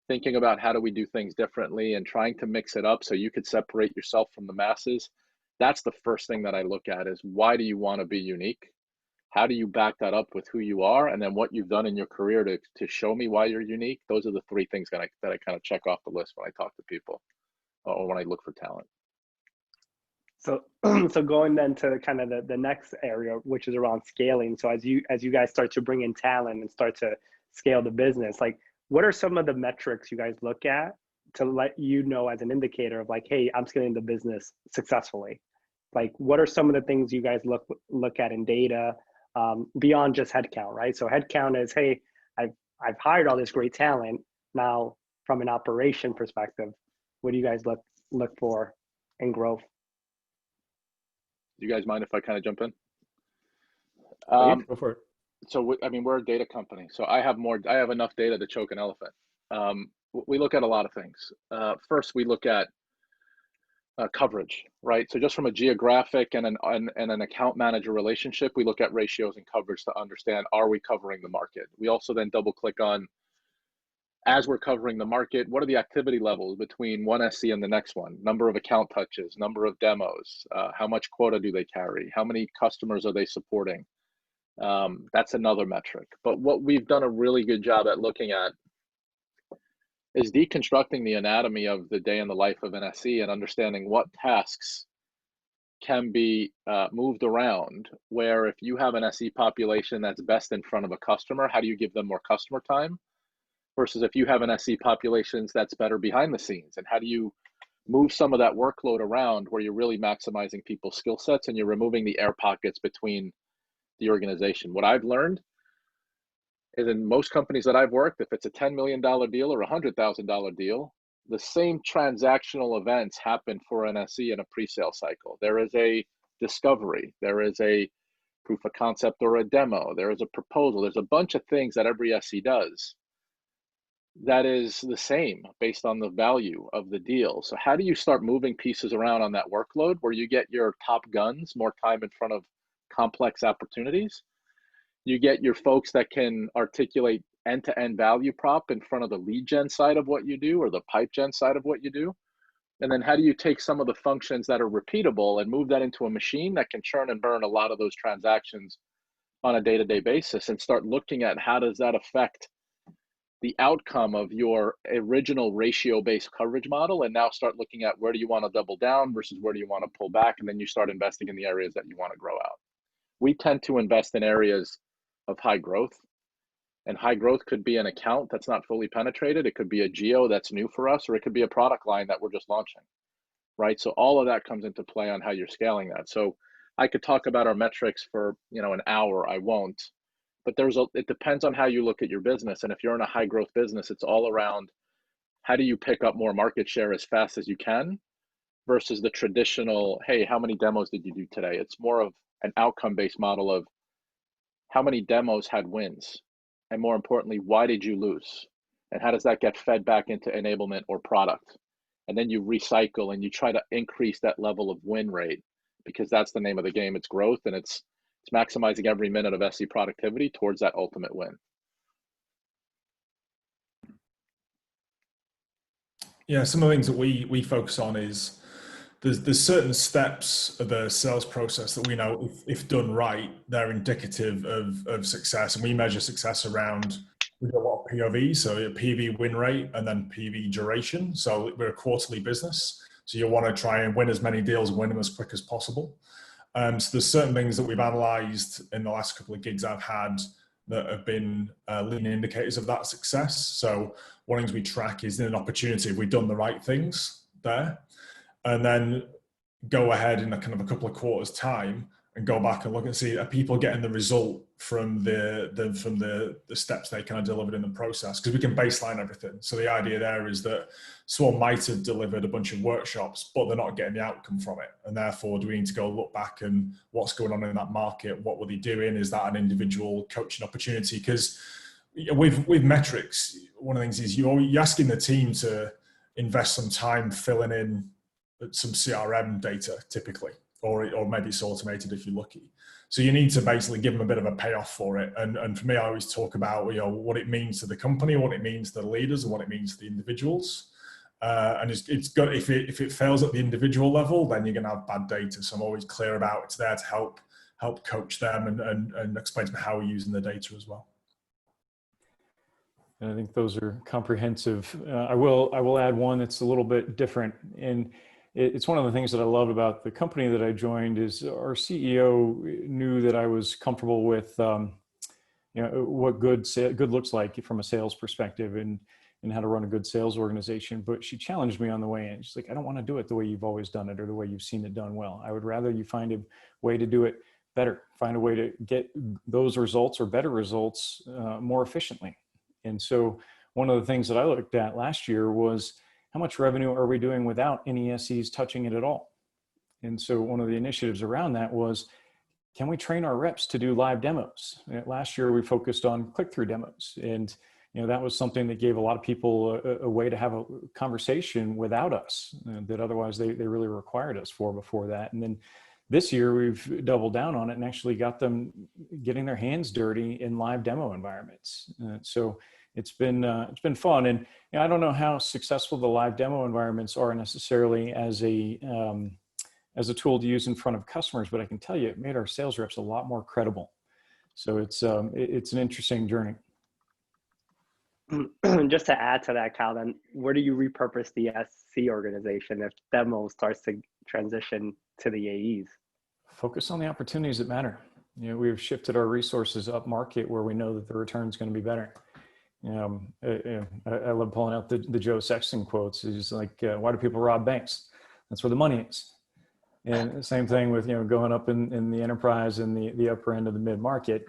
thinking about how do we do things differently and trying to mix it up so you could separate yourself from the masses, that's the first thing that I look at, is why do you want to be unique? How do you back that up with who you are, and then what you've done in your career to show me why you're unique? Those are the three things that I kind of check off the list when I talk to people or when I look for talent. So, so going then to kind of the next area, which is around scaling. So as you guys start to bring in talent and start to scale the business, like, what are some of the metrics you guys look at to let you know as an indicator of like, hey, I'm scaling the business successfully? like what are some of the things you guys look at in data beyond just headcount, right? So headcount is, hey, I've hired all this great talent. Now, from an operation perspective, what do you guys look for in growth? Do you guys mind if I kind of jump in? Go for it. So I mean, we're a data company, so I have enough data to choke an elephant. We look at a lot of things. First, we look at coverage, right? So just from a geographic and an account manager relationship, we look at ratios and coverage to understand, are we covering the market? We also then double click on, as we're covering the market, what are the activity levels between one SC and the next one? Number of account touches, number of demos, how much quota do they carry? How many customers are they supporting? That's another metric. But what we've done a really good job at looking at is deconstructing the anatomy of the day in the life of an SE and understanding what tasks can be moved around, where if you have an SE population that's best in front of a customer, how do you give them more customer time? Versus if you have an SE population that's better behind the scenes, and how do you move some of that workload around where you're really maximizing people's skill sets and you're removing the air pockets between the organization. What I've learned is in most companies that I've worked, if it's a $10 million deal or a $100,000 deal, the same transactional events happen for an SE in a pre-sale cycle. There is a discovery, there is a proof of concept or a demo, there is a proposal, there's a bunch of things that every SE does that is the same based on the value of the deal. So how do you start moving pieces around on that workload where you get your top guns more time in front of complex opportunities? You get your folks that can articulate end-to-end value prop in front of the lead gen side of what you do or the pipe gen side of what you do. And then how do you take some of the functions that are repeatable and move that into a machine that can churn and burn a lot of those transactions on a day-to-day basis, and start looking at how does that affect the outcome of your original ratio-based coverage model, and now start looking at where do you want to double down versus where do you want to pull back, and then you start investing in the areas that you want to grow out. We tend to invest in areas of high growth, and high growth could be an account that's not fully penetrated. It could be a geo that's new for us, or it could be a product line that we're just launching, right? So all of that comes into play on how you're scaling that. So I could talk about our metrics for an hour. I won't, but it depends on how you look at your business. And if you're in a high growth business, it's all around how do you pick up more market share as fast as you can versus the traditional, hey, how many demos did you do today? It's more of an outcome-based model of how many demos had wins, and more importantly, why did you lose? And how does that get fed back into enablement or product? And then you recycle and you try to increase that level of win rate, because that's the name of the game. It's growth, and it's maximizing every minute of SE productivity towards that ultimate win. Yeah, some of the things that we focus on is there's certain steps of the sales process that we know if done right, they're indicative of success, and we measure success around, we do a lot of POV, so a PV win rate and then PV duration. So we're a quarterly business, so you want to try and win as many deals and win them as quick as possible. So there's certain things that we've analyzed in the last couple of gigs I've had that have been leading indicators of that success. So one of the things we track is an opportunity, if we've done the right things there, and then go ahead in a kind of a couple of quarters time and go back and look and see, are people getting the result from the steps they kind of delivered in the process? Because we can baseline everything. So the idea there is that someone might have delivered a bunch of workshops, but they're not getting the outcome from it. And therefore, do we need to go look back and what's going on in that market? What were they doing? Is that an individual coaching opportunity? Because with metrics, one of the things is you're asking the team to invest some time filling in some CRM data typically, or maybe it's automated if you're lucky. So you need to basically give them a bit of a payoff for it. And for me, I always talk about what it means to the company, what it means to the leaders, and what it means to the individuals. And it's good if it fails at the individual level, then you're going to have bad data. So I'm always clear about it's there to help coach them and explain to them how we're using the data as well. And I think those are comprehensive. I will add one that's a little bit different, and it's one of the things that I love about the company that I joined is our CEO knew that I was comfortable with, what good looks like from a sales perspective. And and how to run a good sales organization. But she challenged me on the way in. She's like, I don't want to do it the way you've always done it or the way you've seen it done well. I would rather you find a way to do it better, find a way to get those results or better results more efficiently. And so one of the things that I looked at last year was how much revenue are we doing without any SEs touching it at all? And so one of the initiatives around that was, can we train our reps to do live demos? Last year we focused on click-through demos, and that was something that gave a lot of people a way to have a conversation without us that otherwise they really required us for before that. And then this year we've doubled down on it and actually got them getting their hands dirty in live demo environments. So it's been fun. And I don't know how successful the live demo environments are necessarily as a tool to use in front of customers, but I can tell you it made our sales reps a lot more credible. So it's an interesting journey. Just to add to that, Kyle, then where do you repurpose the SC organization if demo starts to transition to the AEs? Focus on the opportunities that matter. We've shifted our resources up market where we know that the return is going to be better. I love pulling out the Joe Sexton quotes. He's like, why do people rob banks? That's where the money is. And the same thing with, going up in the enterprise and the upper end of the mid-market.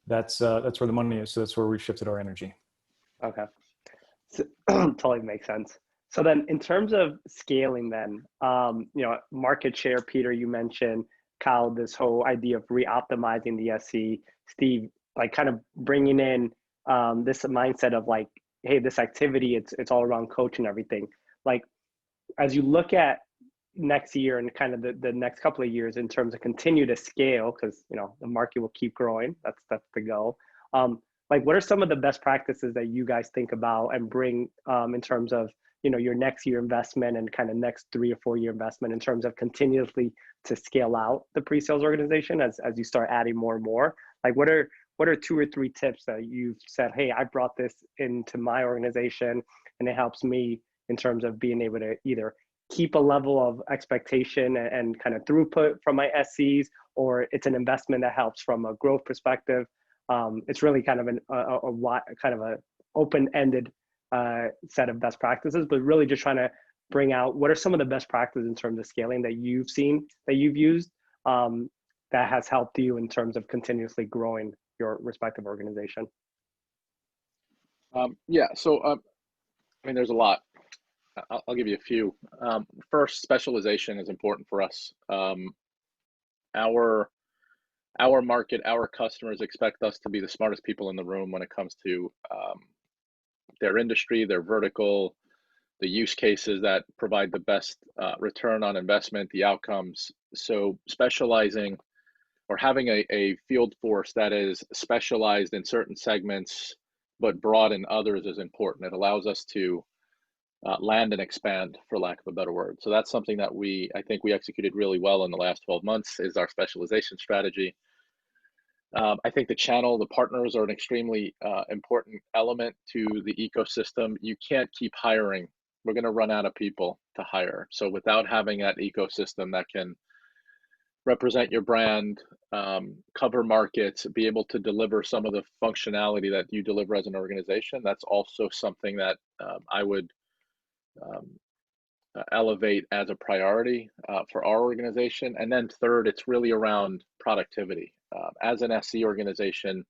That's where the money is. So that's where we shifted our energy. Okay. So, totally makes sense. So then in terms of scaling then, market share, Peter, you mentioned, Kyle, this whole idea of re-optimizing the SC, Steve, like kind of bringing in this mindset of like, hey, this activity, it's all around coach and everything. Like, as you look at next year and kind of the next couple of years in terms of continue to scale, because the market will keep growing. That's the goal. Like, what are some of the best practices that you guys think about and bring in terms of your next year investment and kind of next 3 or 4 year investment in terms of continuously to scale out the pre-sales organization as you start adding more and more? Like, what are 2 or 3 tips that you've said, hey, I brought this into my organization and it helps me in terms of being able to either keep a level of expectation and kind of throughput from my SCs, or it's an investment that helps from a growth perspective? It's really kind of a open-ended set of best practices, but really just trying to bring out what are some of the best practices in terms of scaling that you've seen, that you've used, that has helped you in terms of continuously growing your respective organization. So there's a lot. I'll give you a few. First, specialization is important for us. Our market, our customers expect us to be the smartest people in the room when it comes to their industry, their vertical, the use cases that provide the best return on investment, the outcomes. So specializing or having a field force that is specialized in certain segments but broad in others is important. It allows us to land and expand, for lack of a better word. So that's something that I think we executed really well in the last 12 months is our specialization strategy. I think the channel, the partners are an extremely important element to the ecosystem. You can't keep hiring. We're going to run out of people to hire. So without having that ecosystem that can represent your brand, cover markets, be able to deliver some of the functionality that you deliver as an organization, that's also something that I would elevate as a priority for our organization. And then third, it's really around productivity. As an SE organization,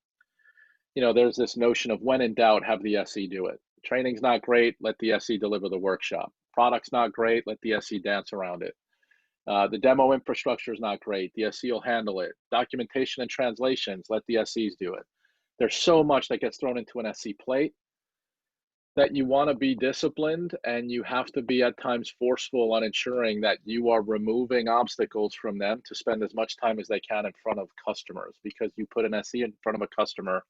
there's this notion of when in doubt, have the SE do it. Training's not great, let the SE deliver the workshop. Product's not great, let the SE dance around it. The demo infrastructure is not great, the SE will handle it. Documentation and translations, let the SEs do it. There's so much that gets thrown into an SE plate that you want to be disciplined, and you have to be at times forceful on ensuring that you are removing obstacles from them to spend as much time as they can in front of customers, because you put an SE in front of a customer,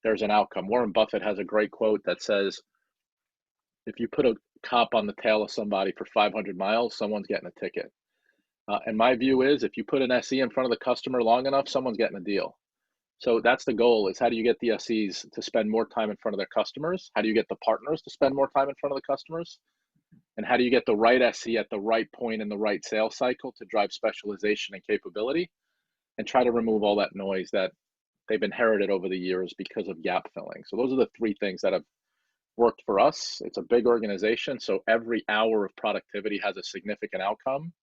there's an outcome. Warren Buffett has a great quote that says, if you put a cop on the tail of somebody for 500 miles, someone's getting a ticket. And my view is, if you put an SE in front of the customer long enough, someone's getting a deal. So that's the goal, is how do you get the SEs to spend more time in front of their customers? How do you get the partners to spend more time in front of the customers? And how do you get the right SE at the right point in the right sales cycle to drive specialization and capability and try to remove all that noise that they've inherited over the years because of gap filling? So those are the 3 things that have worked for us. It's a big organization, so every hour of productivity has a significant outcome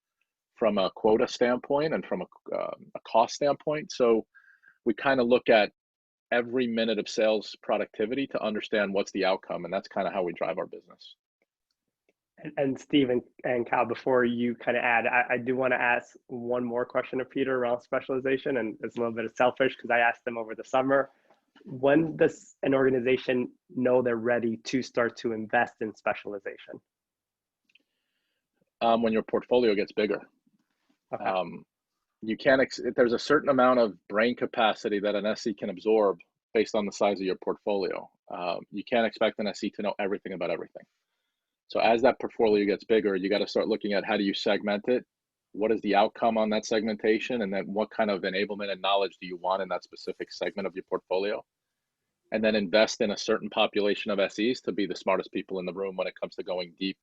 from a quota standpoint and from a cost standpoint. So we kind of look at every minute of sales productivity to understand what's the outcome, and that's kind of how we drive our business. And Steve and Cal, before you kind of add, I do want to ask one more question of Peter around specialization, and it's a little bit of selfish because I asked them over the summer. When does an organization know they're ready to start to invest in specialization? When your portfolio gets bigger. Okay. You can't, there's a certain amount of brain capacity that an SE can absorb based on the size of your portfolio. You can't expect an SE to know everything about everything. So as that portfolio gets bigger, you got to start looking at how do you segment it? What is the outcome on that segmentation? And then what kind of enablement and knowledge do you want in that specific segment of your portfolio? And then invest in a certain population of SEs to be the smartest people in the room when it comes to going deep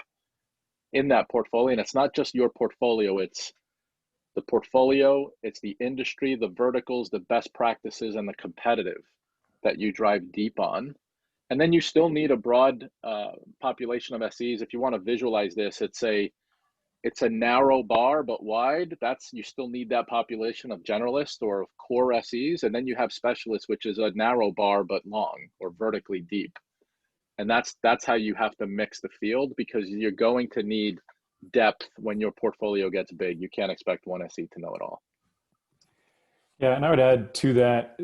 in that portfolio. And it's not just your portfolio, it's the portfolio, it's the industry, the verticals, the best practices, and the competitive that you drive deep on. And then you still need a broad population of SEs. If you want to visualize this, it's a narrow bar but wide. You still need that population of generalists or of core SEs, and then you have specialists, which is a narrow bar but long or vertically deep. And that's how you have to mix the field, because you're going to need depth when your portfolio gets big. You can't expect one SE to know it all. Yeah, and I would add to that,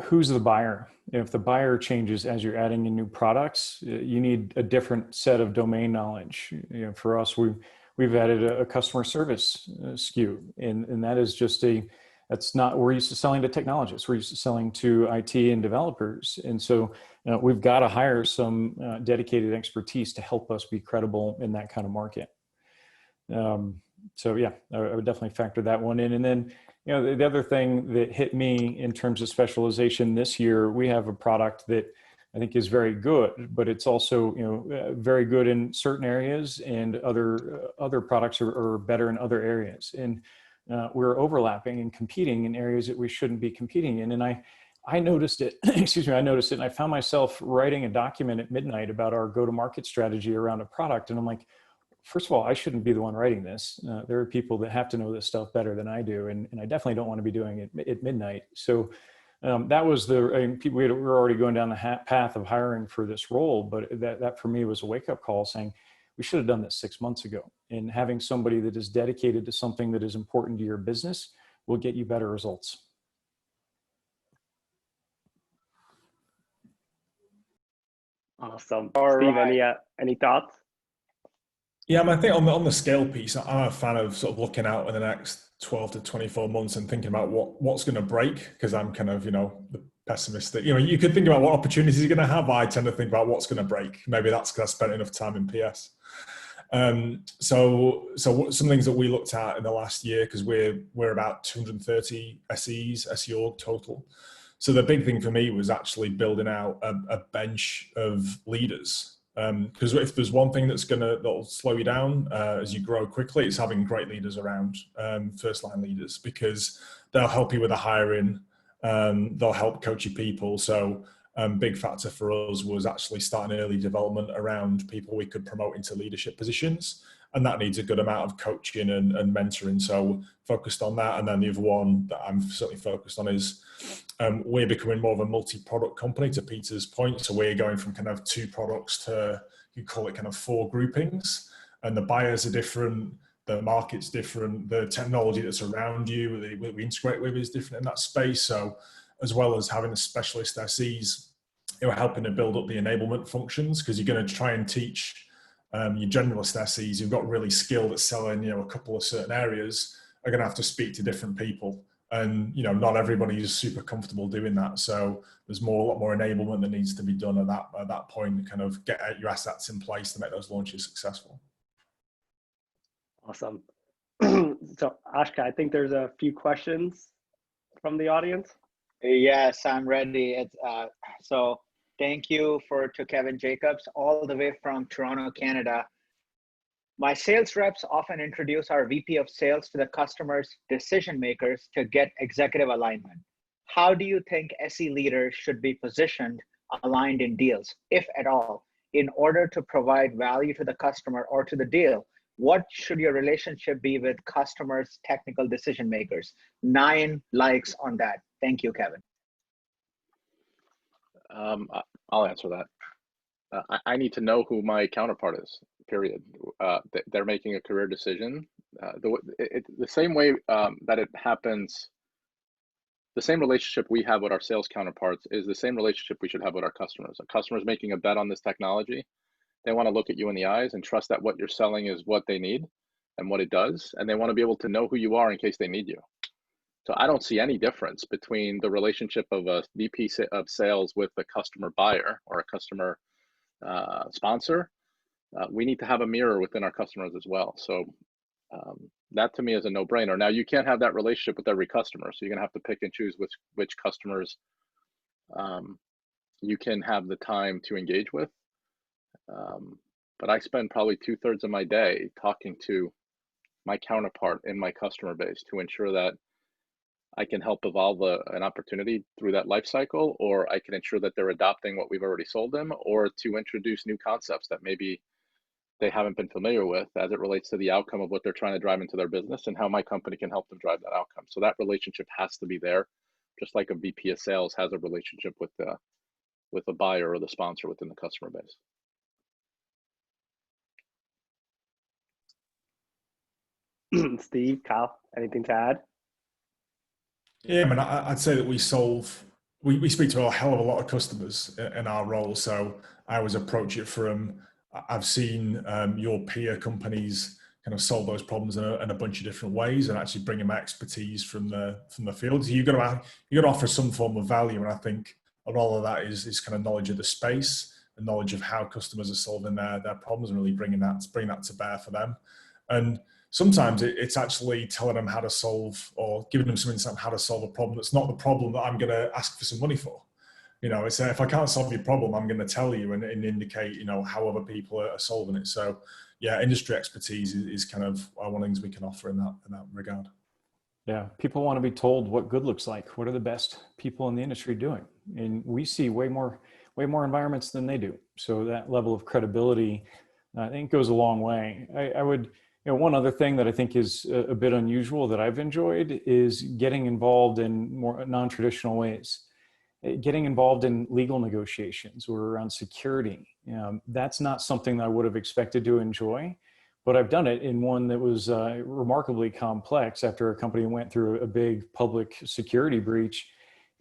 who's the buyer? If the buyer changes as you're adding in new products, you need a different set of domain knowledge. For us, we've added a customer service SKU, and that is just that's not, we're used to selling to technologists. We're used to selling to IT and developers. And so we've got to hire some dedicated expertise to help us be credible in that kind of market. So yeah, I would definitely factor that one in. And then, the other thing that hit me in terms of specialization this year, we have a product that I think is very good, but it's also, very good in certain areas, and other products are better in other areas. And we're overlapping and competing in areas that we shouldn't be competing in. And I noticed it, I noticed it, and I found myself writing a document at midnight about our go-to-market strategy around a product. And I'm like, first of all, I shouldn't be the one writing this. There are people that have to know this stuff better than I do. And I definitely don't want to be doing it at midnight. So that was we were already going down the path of hiring for this role, but that for me was a wake-up call saying, we should have done this 6 months ago. And having somebody that is dedicated to something that is important to your business will get you better results. Awesome. All Steve, right. any thoughts? Yeah, I think on the scale piece, I'm a fan of sort of looking out in the next 12 to 24 months and thinking about what's going to break, because I'm kind of, the pessimistic. You could think about what opportunities you're going to have. I tend to think about what's going to break. Maybe that's because I spent enough time in PS. So some things that we looked at in the last year, because we're about 230 SE org total. So the big thing for me was actually building out a bench of leaders. Because if there's one thing that'll slow you down as you grow quickly, it's having great leaders around, first line leaders, because they'll help you with the hiring, they'll help coach your people. So big factor for us was actually starting early development around people we could promote into leadership positions, and that needs a good amount of coaching and mentoring. So focused on that. And then the other one that I'm certainly focused on is we're becoming more of a multi-product company, to Peter's point. So we're going from kind of 2 products to, you call it kind of 4 groupings, and the buyers are different, the market's different, the technology that's around you, we integrate with is different in that space. So as well as having a specialist SEs who are helping to build up the enablement functions, because you're going to try and teach your generalist SEs who've got really skilled at selling, a couple of certain areas, are going to have to speak to different people. And, not everybody is super comfortable doing that. So there's a lot more enablement that needs to be done at that point, to kind of get your assets in place to make those launches successful. Awesome. So Ashka, I think there's a few questions from the audience. Yes, I'm ready. So thank you to Kevin Jacobs, all the way from Toronto, Canada. My sales reps often introduce our VP of sales to the customer's decision makers to get executive alignment. How do you think SE leaders should be positioned aligned in deals, if at all, in order to provide value to the customer or to the deal? What should your relationship be with customers, technical decision makers? 9 likes on that. Thank you, Kevin. I'll answer that. I need to know who my counterpart is, period. They're making a career decision. The same way that it happens, the same relationship we have with our sales counterparts is the same relationship we should have with our customers. A customer's making a bet on this technology. They want to look at you in the eyes and trust that what you're selling is what they need and what it does. And they want to be able to know who you are in case they need you. So I don't see any difference between the relationship of a VP of sales with a customer buyer or a customer sponsor. We need to have a mirror within our customers as well. So that to me is a no-brainer. Now you can't have that relationship with every customer, so you're gonna have to pick and choose which customers you can have the time to engage with. But I spend probably 2/3 of my day talking to my counterpart in my customer base to ensure that I can help evolve an opportunity through that life cycle, or I can ensure that they're adopting what we've already sold them, or to introduce new concepts that maybe they haven't been familiar with as it relates to the outcome of what they're trying to drive into their business and how my company can help them drive that outcome. So that relationship has to be there, just like a VP of sales has a relationship with the buyer or the sponsor within the customer base. Steve, Kyle, anything to add? Yeah, I mean, I'd say that we speak to a hell of a lot of customers in our role. So I always approach it from, I've seen your peer companies kind of solve those problems in a bunch of different ways and actually bring them expertise from the field. So you've got to offer some form of value. And I think a lot of that is kind of knowledge of the space and knowledge of how customers are solving their problems and really bring that to bear for them. And sometimes it's actually telling them how to solve or giving them some insight on how to solve a problem that's not the problem that I'm going to ask for some money for. You know, it's if I can't solve your problem, I'm going to tell you and indicate, you know, how other people are solving it. So yeah, industry expertise is kind of one of the things we can offer in that regard. Yeah, people want to be told what good looks like. What are the best people in the industry doing? And we see way more environments than they do. So that level of credibility, I think, goes a long way. I would, you know, one other thing that I think is a bit unusual that I've enjoyed is getting involved in more non-traditional ways. Getting involved in legal negotiations or around security. That's not something that I would have expected to enjoy, but I've done it in one that was remarkably complex after a company went through a big public security breach.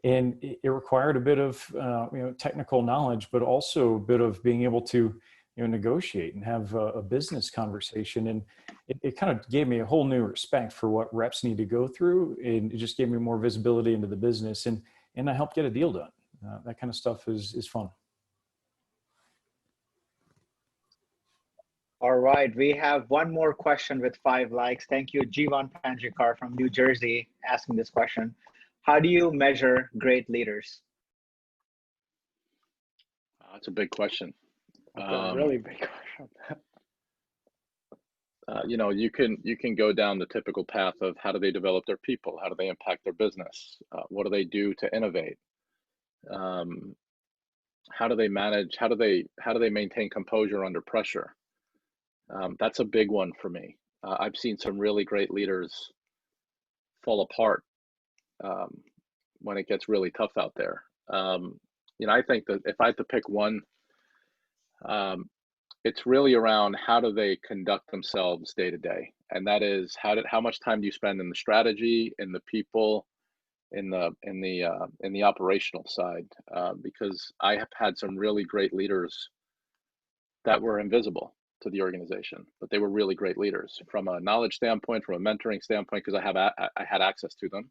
And it required a bit of technical knowledge, but also a bit of being able to negotiate and have a business conversation. And it kind of gave me a whole new respect for what reps need to go through. And it just gave me more visibility into the business. And I helped get a deal done. That kind of stuff is fun. All right, we have one more question with 5 likes. Thank you, Jivan Panjikar from New Jersey, asking this question. How do you measure great leaders? That's a big question. That's a really big question. You can go down the typical path of how do they develop their people, how do they impact their business, what do they do to innovate, how do they manage, how do they maintain composure under pressure. That's a big one for me. I've seen some really great leaders fall apart when it gets really tough out there. I think that if I had to pick one, it's really around how do they conduct themselves day to day, and that is how much time do you spend in the strategy, in the people, in the operational side, because I have had some really great leaders that were invisible to the organization, but they were really great leaders from a knowledge standpoint, from a mentoring standpoint, because I had access to them.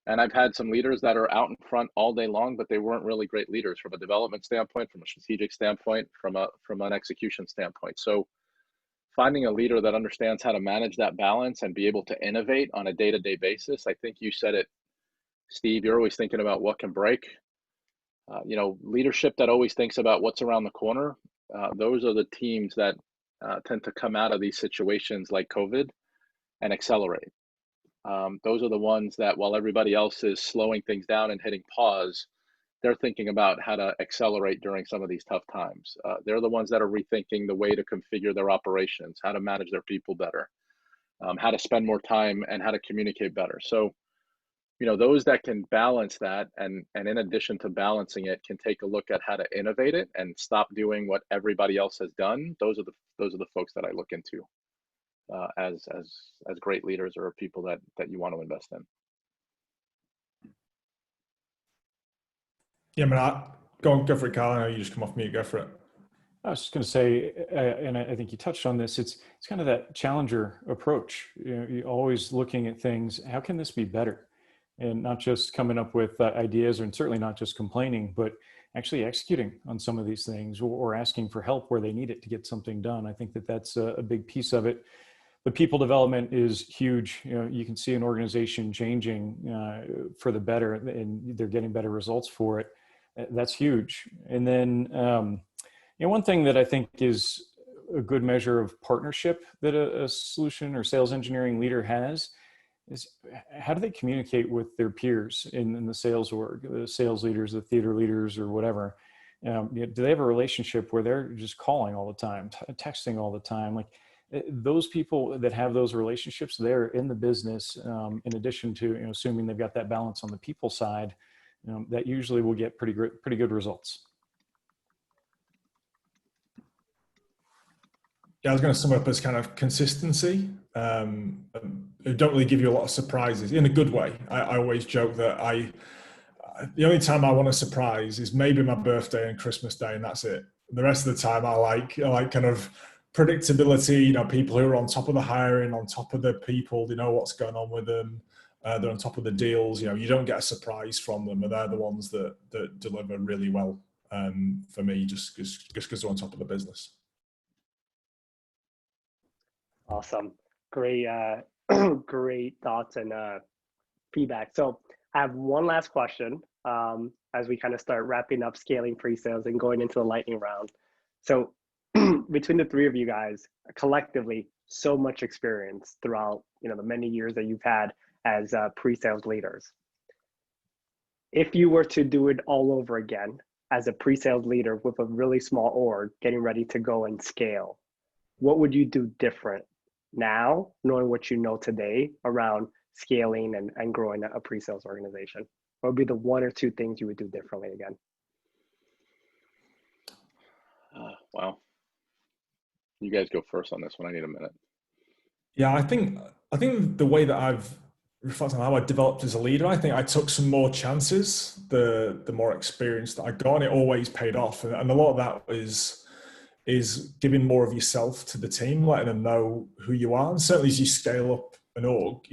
And I've had some leaders that are out in front all day long, but they weren't really great leaders from a development standpoint, from a strategic standpoint, from an execution standpoint. So finding a leader that understands how to manage that balance and be able to innovate on a day-to-day basis. I think you said it, Steve, you're always thinking about what can break. Leadership that always thinks about what's around the corner. Those are the teams that tend to come out of these situations like COVID and accelerate. Those are the ones that while everybody else is slowing things down and hitting pause, they're thinking about how to accelerate during some of these tough times. They're the ones that are rethinking the way to configure their operations, how to manage their people better, how to spend more time, and how to communicate better. So, those that can balance that, and in addition to balancing it, can take a look at how to innovate it and stop doing what everybody else has done. Those are the folks that I look into as great leaders, or people that you want to invest in. Yeah, go for it, Carl. I know you just come off mute. Go for it. I was just going to say, and I think you touched on this, it's kind of that challenger approach. You're always looking at things, how can this be better? And not just coming up with ideas, and certainly not just complaining, but actually executing on some of these things, or asking for help where they need it to get something done. I think that that's a big piece of it. The people development is huge. You can see an organization changing for the better, and they're getting better results for it. That's huge. And then, one thing that I think is a good measure of partnership that a solution or sales engineering leader has is, how do they communicate with their peers in the sales org, the sales leaders, the theater leaders, or whatever? Do they have a relationship where they're just calling all the time, texting all the time? Like, those people that have those relationships, they're in the business. In addition to, assuming they've got that balance on the people side, that usually will get pretty good results. Yeah, I was going to sum up as kind of consistency. It don't really give you a lot of surprises in a good way. I always joke that the only time I want a surprise is maybe my birthday and Christmas Day, and that's it. The rest of the time, I like kind of predictability. People who are on top of the hiring, on top of the people, they know what's going on with them. They're on top of the deals. You don't get a surprise from them, and they're the ones that deliver really well for me, just because they're on top of the business. Awesome. Great, great thoughts and feedback. So I have one last question as we kind of start wrapping up scaling pre-sales and going into the lightning round. So between the three of you guys, collectively, so much experience throughout the many years that you've had as pre-sales leaders. If you were to do it all over again as a pre-sales leader with a really small org getting ready to go and scale, what would you do different now, knowing what you know today around scaling and growing a pre-sales organization? What would be the one or two things you would do differently again? Wow. You guys go first on this one. I need a minute. Yeah, I think the way that I've reflected on how I developed as a leader, I think I took some more chances the more experience that I got, and it always paid off. And a lot of that is giving more of yourself to the team, letting them know who you are. And certainly as you scale up an org,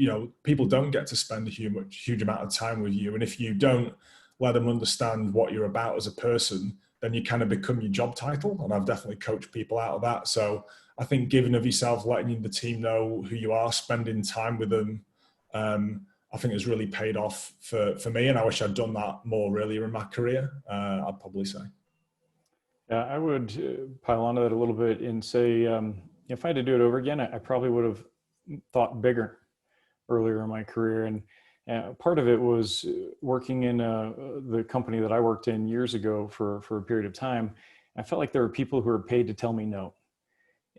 people don't get to spend a huge amount of time with you. And if you don't let them understand what you're about as a person, then you kind of become your job title. And I've definitely coached people out of that. So I think giving of yourself, letting the team know who you are, spending time with them, I think has really paid off for me. And I wish I'd done that more earlier in my career, I'd probably say. Yeah, I would pile onto that a little bit and say, if I had to do it over again, I probably would have thought bigger earlier in my career. And part of it was working in the company that I worked in years ago for a period of time. I felt like there were people who were paid to tell me no.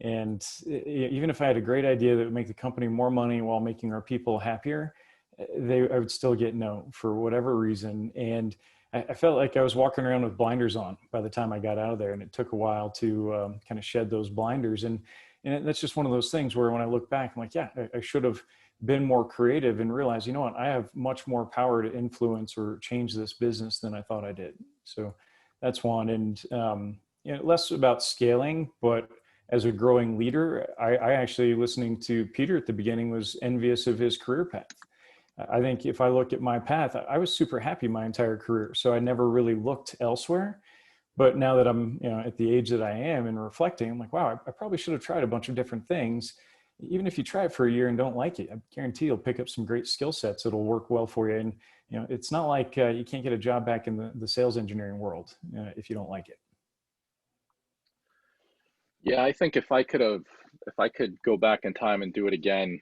And even if I had a great idea that would make the company more money while making our people happier, I would still get no for whatever reason. And I felt like I was walking around with blinders on by the time I got out of there, and it took a while to kind of shed those blinders. And that's just one of those things where when I look back, I'm like, yeah, I should have been more creative and realized, you know what, I have much more power to influence or change this business than I thought I did. So that's one. And less about scaling, but as a growing leader, I actually, listening to Peter at the beginning, was envious of his career path. I think if I look at my path, I was super happy my entire career. So I never really looked elsewhere. But now that I'm at the age that I am and reflecting, I'm like, wow, I probably should have tried a bunch of different things. Even if you try it for a year and don't like it, I guarantee you'll pick up some great skill sets that'll work well for you. And it's not like you can't get a job back in the sales engineering world if you don't like it. Yeah, I think if I could go back in time and do it again,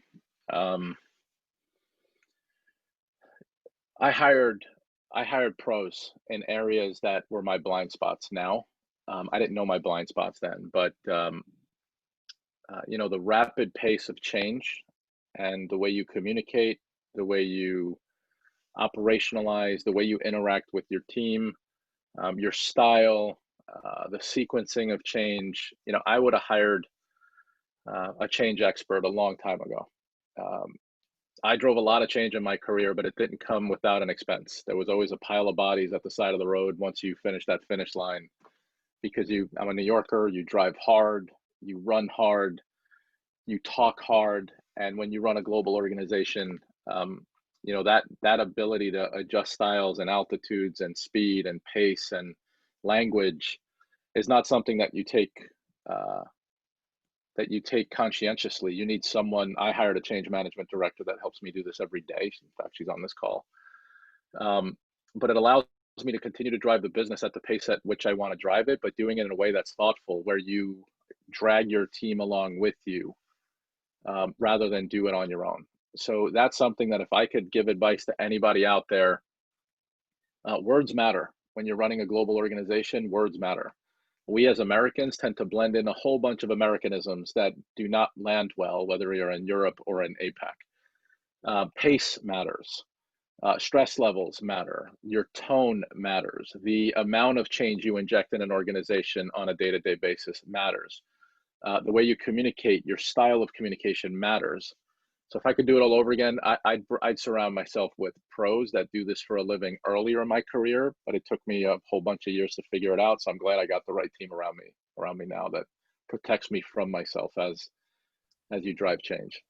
I hired I hired pros in areas that were my blind spots now. I didn't know my blind spots then, but you know, the rapid pace of change and the way you communicate, the way you operationalize, the way you interact with your team, your style, the sequencing of change. You know, I would have hired a change expert a long time ago. I drove a lot of change in my career, but it didn't come without an expense. There was always a pile of bodies at the side of the road once you finish that finish line, because I'm a New Yorker, you drive hard, you run hard, you talk hard. And when you run a global organization, you know, that ability to adjust styles and altitudes and speed and pace and language is not something that you take conscientiously. You need someone. I hired a change management director that helps me do this every day. In fact, she's on this call. But it allows me to continue to drive the business at the pace at which I want to drive it, but doing it in a way that's thoughtful, where you drag your team along with you, rather than do it on your own. So that's something that if I could give advice to anybody out there, words matter. When you're running a global organization, words matter. We as Americans tend to blend in a whole bunch of Americanisms that do not land well, whether you're in Europe or in APAC. Pace matters. Stress levels matter. Your tone matters. The amount of change you inject in an organization on a day-to-day basis matters. The way you communicate, your style of communication matters. So if I could do it all over again, I'd surround myself with pros that do this for a living earlier in my career, but it took me a whole bunch of years to figure it out. So I'm glad I got the right team around me now that protects me from myself as you drive change.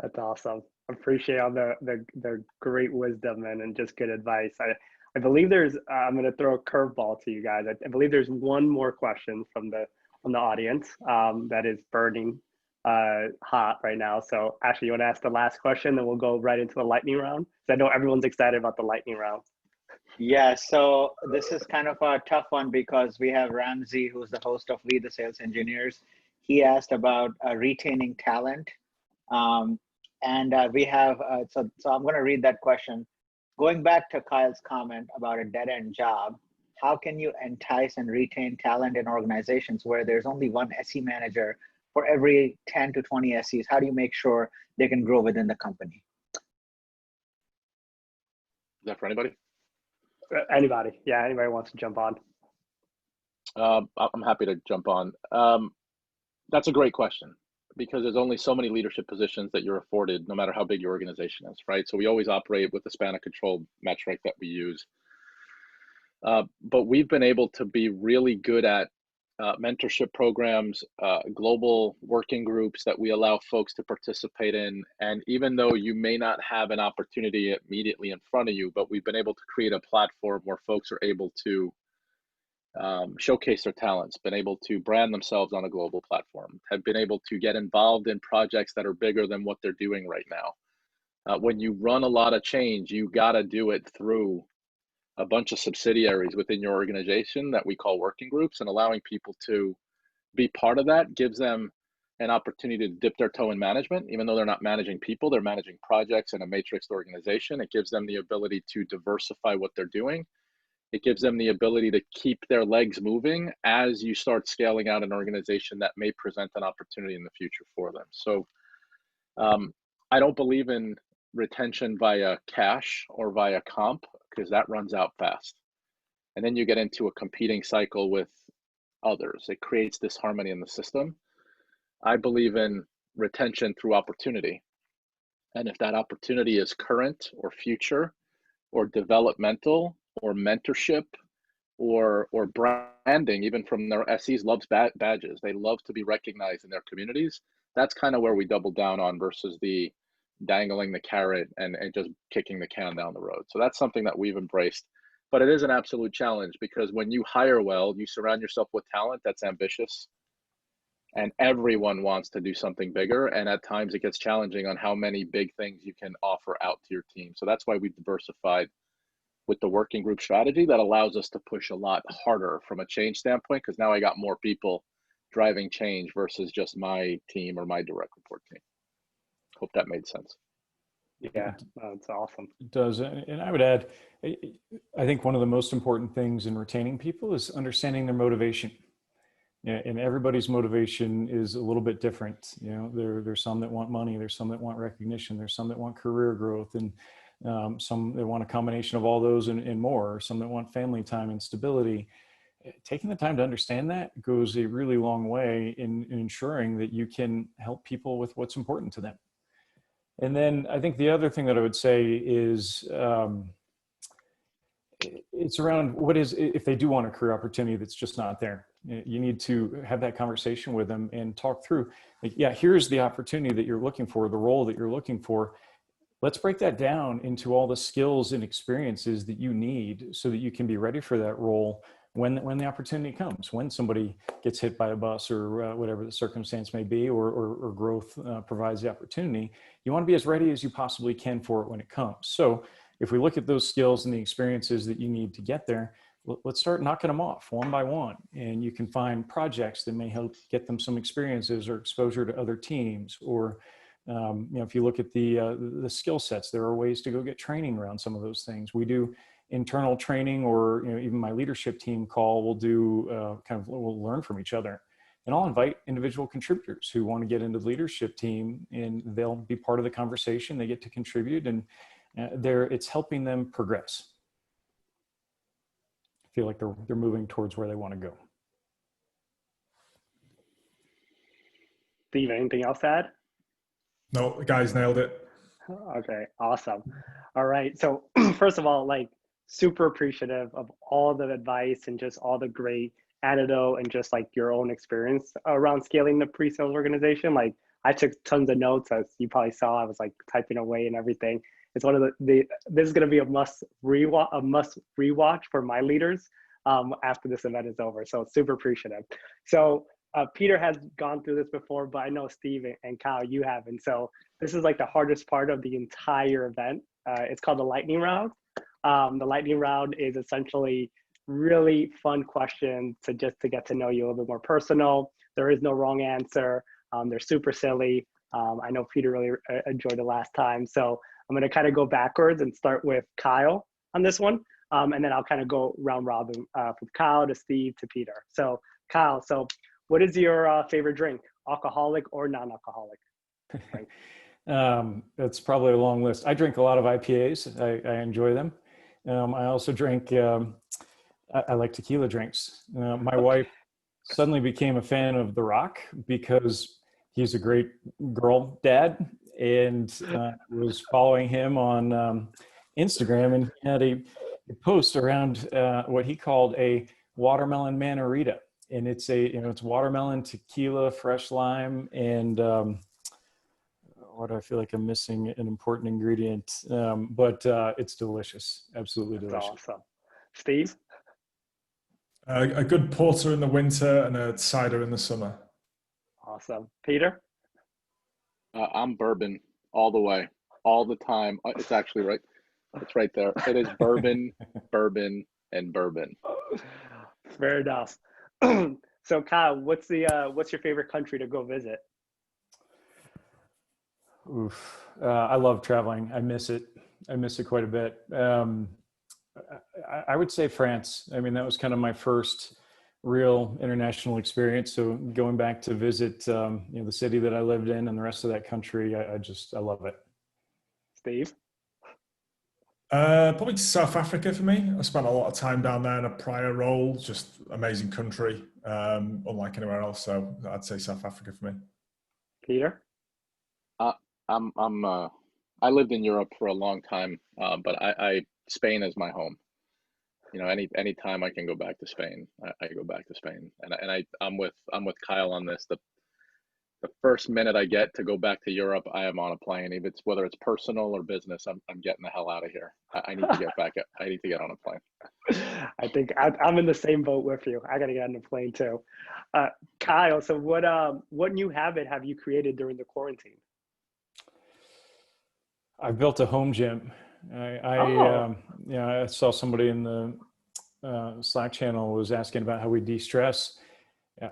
That's awesome. Appreciate all the great wisdom and just good advice. I believe there's I'm going to throw a curveball to you guys. I believe there's one more question from the audience that is burning hot right now. So Ashley, you want to ask the last question, then we'll go right into the lightning round? So I know everyone's excited about the lightning round. Yeah, so this is kind of a tough one because we have Ramsey, who's the host of We the Sales Engineers. He asked about retaining talent. We have, so I'm going to read that question. Going back to Kyle's comment about a dead-end job, how can you entice and retain talent in organizations where there's only one SE manager for every 10 to 20 SEs? How do you make sure they can grow within the company? Is that for anybody? Anybody. Yeah, anybody wants to jump on. I'm happy to jump on. That's a great question, because there's only so many leadership positions that you're afforded, no matter how big your organization is, right? So we always operate with the span of control metric that we use. But we've been able to be really good at mentorship programs, global working groups that we allow folks to participate in. And even though you may not have an opportunity immediately in front of you, but we've been able to create a platform where folks are able to showcase their talents, been able to brand themselves on a global platform, have been able to get involved in projects that are bigger than what they're doing right now. When you run a lot of change, you got to do it through a bunch of subsidiaries within your organization that we call working groups, and allowing people to be part of that gives them an opportunity to dip their toe in management. Even though they're not managing people, they're managing projects in a matrixed organization. It gives them the ability to diversify what they're doing. It gives them the ability to keep their legs moving as you start scaling out an organization that may present an opportunity in the future for them. So I don't believe in retention via cash or via comp, because that runs out fast. And then you get into a competing cycle with others. It creates disharmony in the system. I believe in retention through opportunity. And if that opportunity is current or future or developmental or mentorship or branding, even from their SEs loves badges. They love to be recognized in their communities. That's kind of where we double down on versus the dangling the carrot and just kicking the can down the road. So that's something that we've embraced. But it is an absolute challenge, because when you hire well, you surround yourself with talent that's ambitious, and everyone wants to do something bigger. And at times it gets challenging on how many big things you can offer out to your team. So that's why we've diversified with the working group strategy that allows us to push a lot harder from a change standpoint, because now I got more people driving change versus just my team or my direct report team. Hope that made sense. Yeah, that's awesome. It does. And I would add, I think one of the most important things in retaining people is understanding their motivation. Yeah, and everybody's motivation is a little bit different. You know, there's some that want money, there's some that want recognition, there's some that want career growth, and some that want a combination of all those and more, or some that want family time and stability. Taking the time to understand that goes a really long way in ensuring that you can help people with what's important to them. And then I think the other thing that I would say is it's around what is, if they do want a career opportunity that's just not there, you need to have that conversation with them and talk through, like, yeah, here's the opportunity that you're looking for, the role that you're looking for. Let's break that down into all the skills and experiences that you need so that you can be ready for that role when the opportunity comes, when somebody gets hit by a bus or whatever the circumstance may be, or growth provides the opportunity. You want to be as ready as you possibly can for it when it comes. So if we look at those skills and the experiences that you need to get there, let's start knocking them off one by one. And you can find projects that may help get them some experiences or exposure to other teams. Or, if you look at the skill sets, there are ways to go get training around some of those things. We do internal training, or even my leadership team call, we'll do we'll learn from each other. And I'll invite individual contributors who want to get into the leadership team, and they'll be part of the conversation. They get to contribute, and it's helping them progress. I feel like they're moving towards where they want to go. Steve, anything else to add? No, the guys nailed it. Okay, awesome. All right. So first of all, like, super appreciative of all the advice and just all the great anecdote and just like your own experience around scaling the pre-sales organization. Like, I took tons of notes, as you probably saw. I was like typing away and everything. It's one of this is going to be a must rewatch for my leaders after this event is over. So super appreciative. So Peter has gone through this before, but I know Steve and Kyle, you haven't. So this is like the hardest part of the entire event. It's called the lightning round. The lightning round is essentially really fun questions to get to know you a little bit more personal. There is no wrong answer. They're super silly. I know Peter really enjoyed it last time. So I'm going to kind of go backwards and start with Kyle on this one. And then I'll kind of go round robin from Kyle to Steve to Peter. So Kyle, so what is your favorite drink? Alcoholic or non-alcoholic? That's probably a long list. I drink a lot of IPAs. I enjoy them. I also drink, I like tequila drinks. My wife suddenly became a fan of The Rock because he's a great girl dad, and was following him on Instagram, and he had a post around what he called a watermelon manarita. And it's it's watermelon, tequila, fresh lime, and what I feel like I'm missing an important ingredient, but it's delicious. Absolutely delicious. That's awesome. Steve? A good porter in the winter and a cider in the summer. Awesome. Peter? I'm bourbon all the way, all the time. It's actually right. It's right there. It is bourbon, bourbon, and bourbon. Fair enough. So Kyle, what's your favorite country to go visit? Oof. I love traveling. I miss it. I miss it quite a bit. I would say France. I mean, that was kind of my first real international experience. So going back to visit, the city that I lived in and the rest of that country, I love it. Steve? Probably South Africa for me. I spent a lot of time down there in a prior role. Just amazing country, unlike anywhere else. So I'd say South Africa for me. Peter? I lived in Europe for a long time, but Spain is my home. Any time I can go back to Spain, I go back to Spain. And I'm with Kyle on this. The first minute I get to go back to Europe, I am on a plane. Whether it's personal or business, I'm getting the hell out of here. I need to get back. I need to get on a plane. I think I'm in the same boat with you. I got to get on the plane too. Kyle, so what new habit have you created during the quarantine? I built a home gym. I saw somebody in the Slack channel was asking about how we de-stress.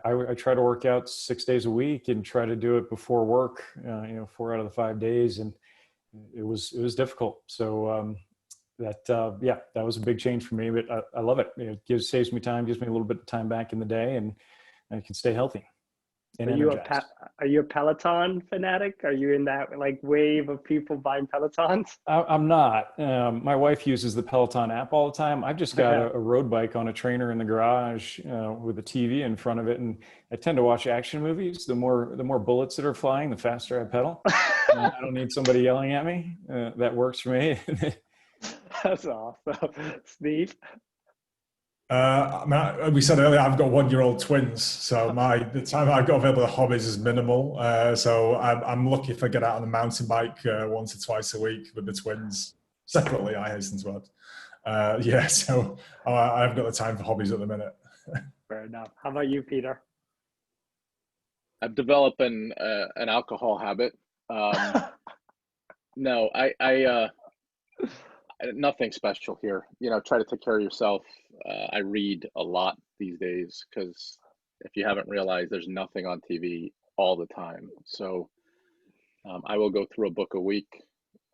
I try to work out 6 days a week and try to do it before work, 4 out of the 5 days. And it was difficult. So yeah, that was a big change for me, but I love it. It saves me time, gives me a little bit of time back in the day, and I can stay healthy and energized. Are you a Peloton fanatic? Are you in that like wave of people buying Pelotons? I'm not. My wife uses the Peloton app all the time. I've just got a road bike on a trainer in the garage with a TV in front of it, and I tend to watch action movies. The more bullets that are flying, the faster I pedal. I don't need somebody yelling at me. That works for me. That's awesome. Steve? We said earlier, I've got 1-year-old twins, so the time I've got available to hobbies is minimal. So I'm lucky if I get out on the mountain bike once or twice a week with the twins separately. I hasten to add. Yeah, so I haven't got the time for hobbies at the minute. Fair enough. How about you, Peter? I've developed an alcohol habit. No, I nothing special here. Try to take care of yourself. I read a lot these days because if you haven't realized, there's nothing on TV all the time. So I will go through a book a week.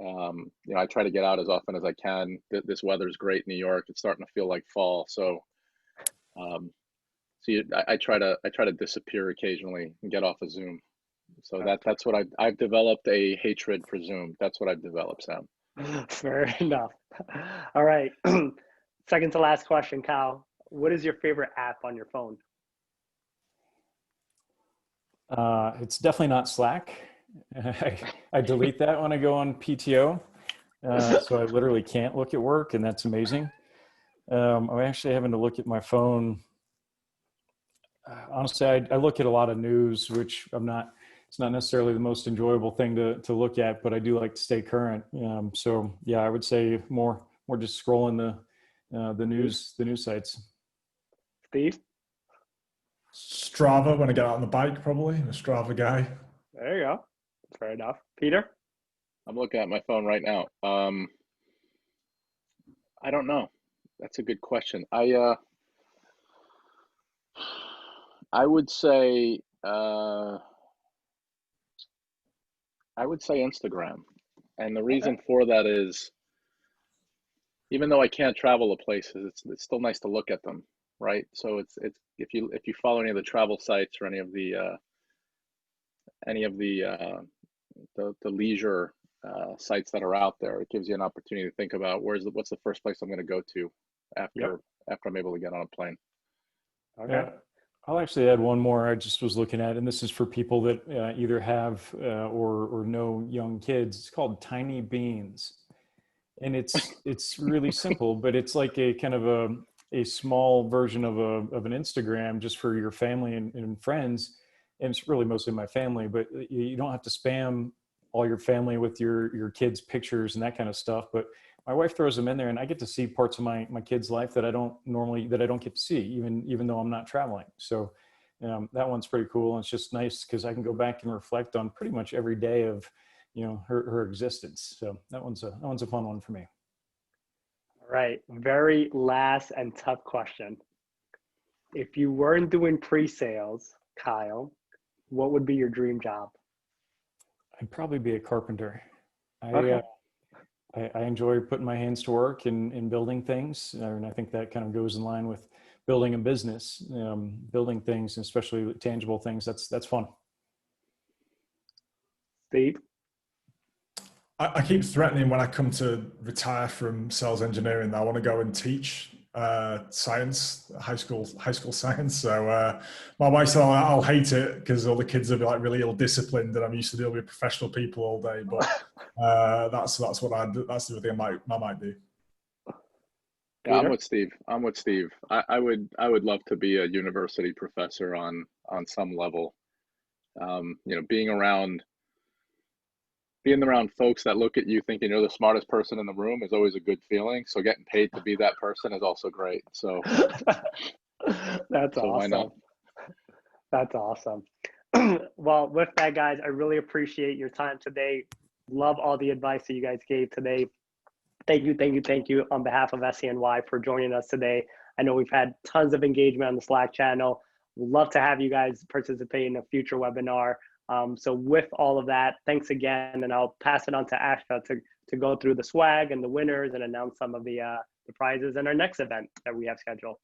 I try to get out as often as I can. This weather's great in New York. It's starting to feel like fall. So, I try to disappear occasionally and get off of Zoom. So that's what I've developed a hatred for Zoom. That's what I've developed, Sam. Fair enough. All right. Second to last question, Kyle. What is your favorite app on your phone? It's definitely not Slack. I delete that when I go on PTO. So I literally can't look at work, and that's amazing. I'm actually having to look at my phone. Honestly, I look at a lot of news, which it's not necessarily the most enjoyable thing to look at, but I do like to stay current. So yeah, I would say more just scrolling the news sites. Steve? Strava when I get out on the bike, probably. I'm a Strava guy. There you go. Fair enough. Peter? I'm looking at my phone right now. I don't know. That's a good question. I would say Instagram. And the reason for that is, even though I can't travel to places, it's still nice to look at them, right? So it's if you follow any of the travel sites or any of the leisure sites that are out there, it gives you an opportunity to think about what's the first place I'm going to go to after I'm able to get on a plane. Okay. Yeah. I'll actually add one more I just was looking at, and this is for people that either have or know young kids. It's called Tiny Beans. And it's really simple, but it's like a kind of a small version of an Instagram just for your family and friends. And it's really mostly my family, but you don't have to spam all your family with your kids' pictures and that kind of stuff. But my wife throws them in there, and I get to see parts of my kids' life that I don't get to see, even though I'm not traveling. So that one's pretty cool. And it's just nice because I can go back and reflect on pretty much every day of her existence. So that one's a fun one for me. All right. Very last and tough question. If you weren't doing pre-sales, Kyle, what would be your dream job? I'd probably be a carpenter. Okay. I enjoy putting my hands to work and building things. And I think that kind of goes in line with building a business, building things, especially tangible things. That's fun. Steve? I keep threatening when I come to retire from sales engineering that I want to go and teach science, high school science. So my wife said I'll hate it because all the kids are like really ill-disciplined, and I'm used to dealing with professional people all day. But that's what I do. That's the thing I might do. Yeah, I'm with Steve. I would love to be a university professor on some level. Being around folks that look at you thinking you're the smartest person in the room is always a good feeling. So getting paid to be that person is also great. So That's awesome. Why not? That's awesome. Well, with that, guys, I really appreciate your time today. Love all the advice that you guys gave today. Thank you on behalf of SENY for joining us today. I know we've had tons of engagement on the Slack channel. We'd love to have you guys participate in a future webinar. So with all of that, thanks again, and I'll pass it on to Asha to go through the swag and the winners and announce some of the prizes and our next event that we have scheduled.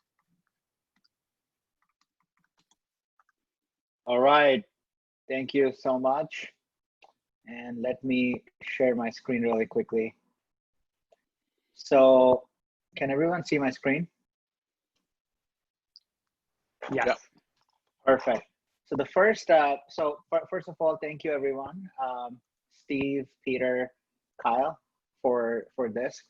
All right, thank you so much. And let me share my screen really quickly. So can everyone see my screen? Yes. Yep. Perfect. So the first, first of all, thank you everyone, Steve, Peter, Kyle, for this.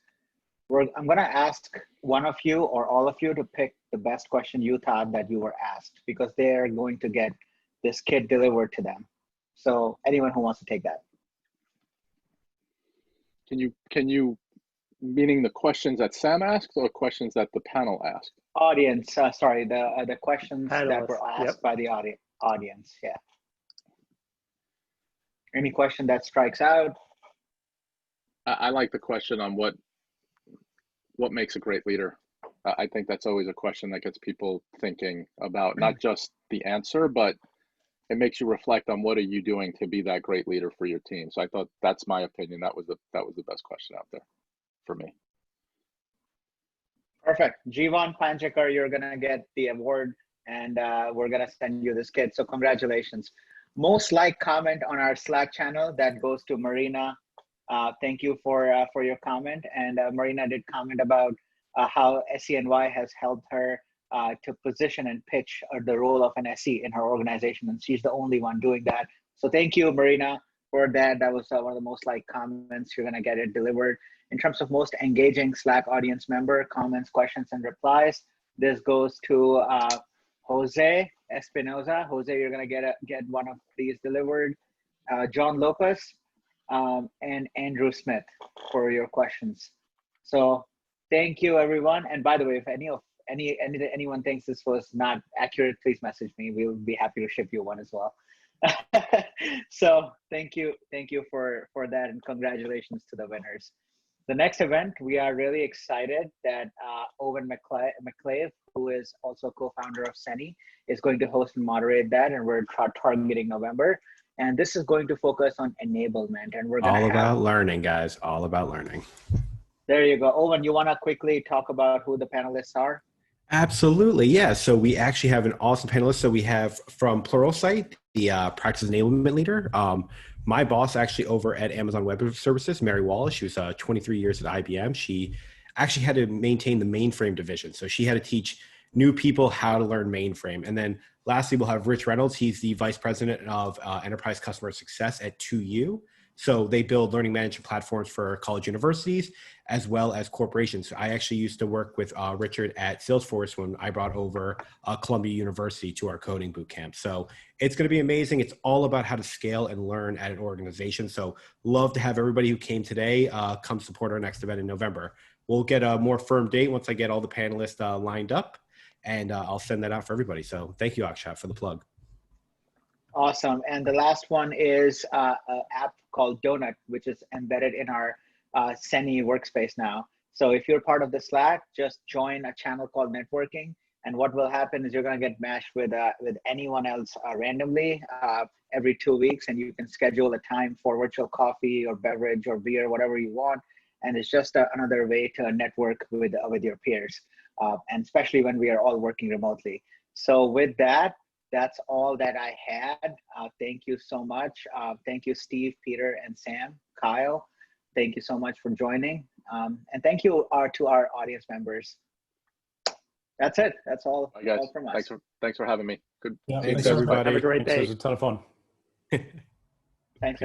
I'm gonna ask one of you or all of you to pick the best question you thought that you were asked, because they're going to get this kit delivered to them. So anyone who wants to take that. Can you, meaning the questions that Sam asked or questions that the panel asked? Audience, sorry, the questions that Panelists, were asked yep. by the audience, yeah. Any question that strikes out? I like the question on what makes a great leader. I think that's always a question that gets people thinking about not just the answer, but it makes you reflect on what are you doing to be that great leader for your team. So I thought, that's my opinion, that was the best question out there for me. Perfect. Jivan Panjakar, you're gonna get the award, and we're gonna send you this kit. So congratulations. Most liked comment on our Slack channel, that goes to Marina. Thank you for your comment. And Marina did comment about how SENY has helped her to position and pitch the role of an SE in her organization, and she's the only one doing that. So thank you, Marina, for that. That was one of the most liked comments. You're gonna get it delivered. In terms of most engaging Slack audience member, comments, questions, and replies, this goes to Jose Espinoza. Jose, you're gonna get one of these delivered. John Lopez and Andrew Smith for your questions. So thank you, everyone. And by the way, if anyone thinks this was not accurate, please message me. We would be happy to ship you one as well. So thank you for that, and congratulations to the winners. The next event, we are really excited that Owen McClave, who is also co-founder of SENY, is going to host and moderate that, and we're targeting November. And this is going to focus on enablement, and we're all about learning, guys. All about learning. There you go. Owen, you want to quickly talk about who the panelists are? Absolutely, yeah. So we actually have an awesome panelist. So we have from Pluralsight, the practice enablement leader. My boss actually over at Amazon Web Services, Mary Wallace, she was 23 years at IBM. She actually had to maintain the mainframe division. So she had to teach new people how to learn mainframe. And then lastly, we'll have Rich Reynolds. He's the vice president of enterprise customer success at 2U. So they build learning management platforms for college universities as well as corporations. I actually used to work with Richard at Salesforce when I brought over Columbia University to our coding bootcamp. So it's going to be amazing. It's all about how to scale and learn at an organization. So love to have everybody who came today come support our next event in November. We'll get a more firm date once I get all the panelists lined up, and I'll send that out for everybody. So thank you, Akshat, for the plug. Awesome. And the last one is an app called Donut, which is embedded in our SENY workspace now. So if you're part of the Slack, just join a channel called Networking. And what will happen is you're going to get matched with anyone else randomly every 2 weeks. And you can schedule a time for virtual coffee or beverage or beer, whatever you want. And it's just another way to network with your peers, and especially when we are all working remotely. So with that, that's all that I had. Thank you so much. Thank you, Steve, Peter, and Sam, Kyle. Thank you so much for joining. And thank you to our audience members. That's it. That's all, all from us. Thanks for having me. Good. Yeah, Thanks, everybody. Have a great day. It was a ton of fun. Thanks.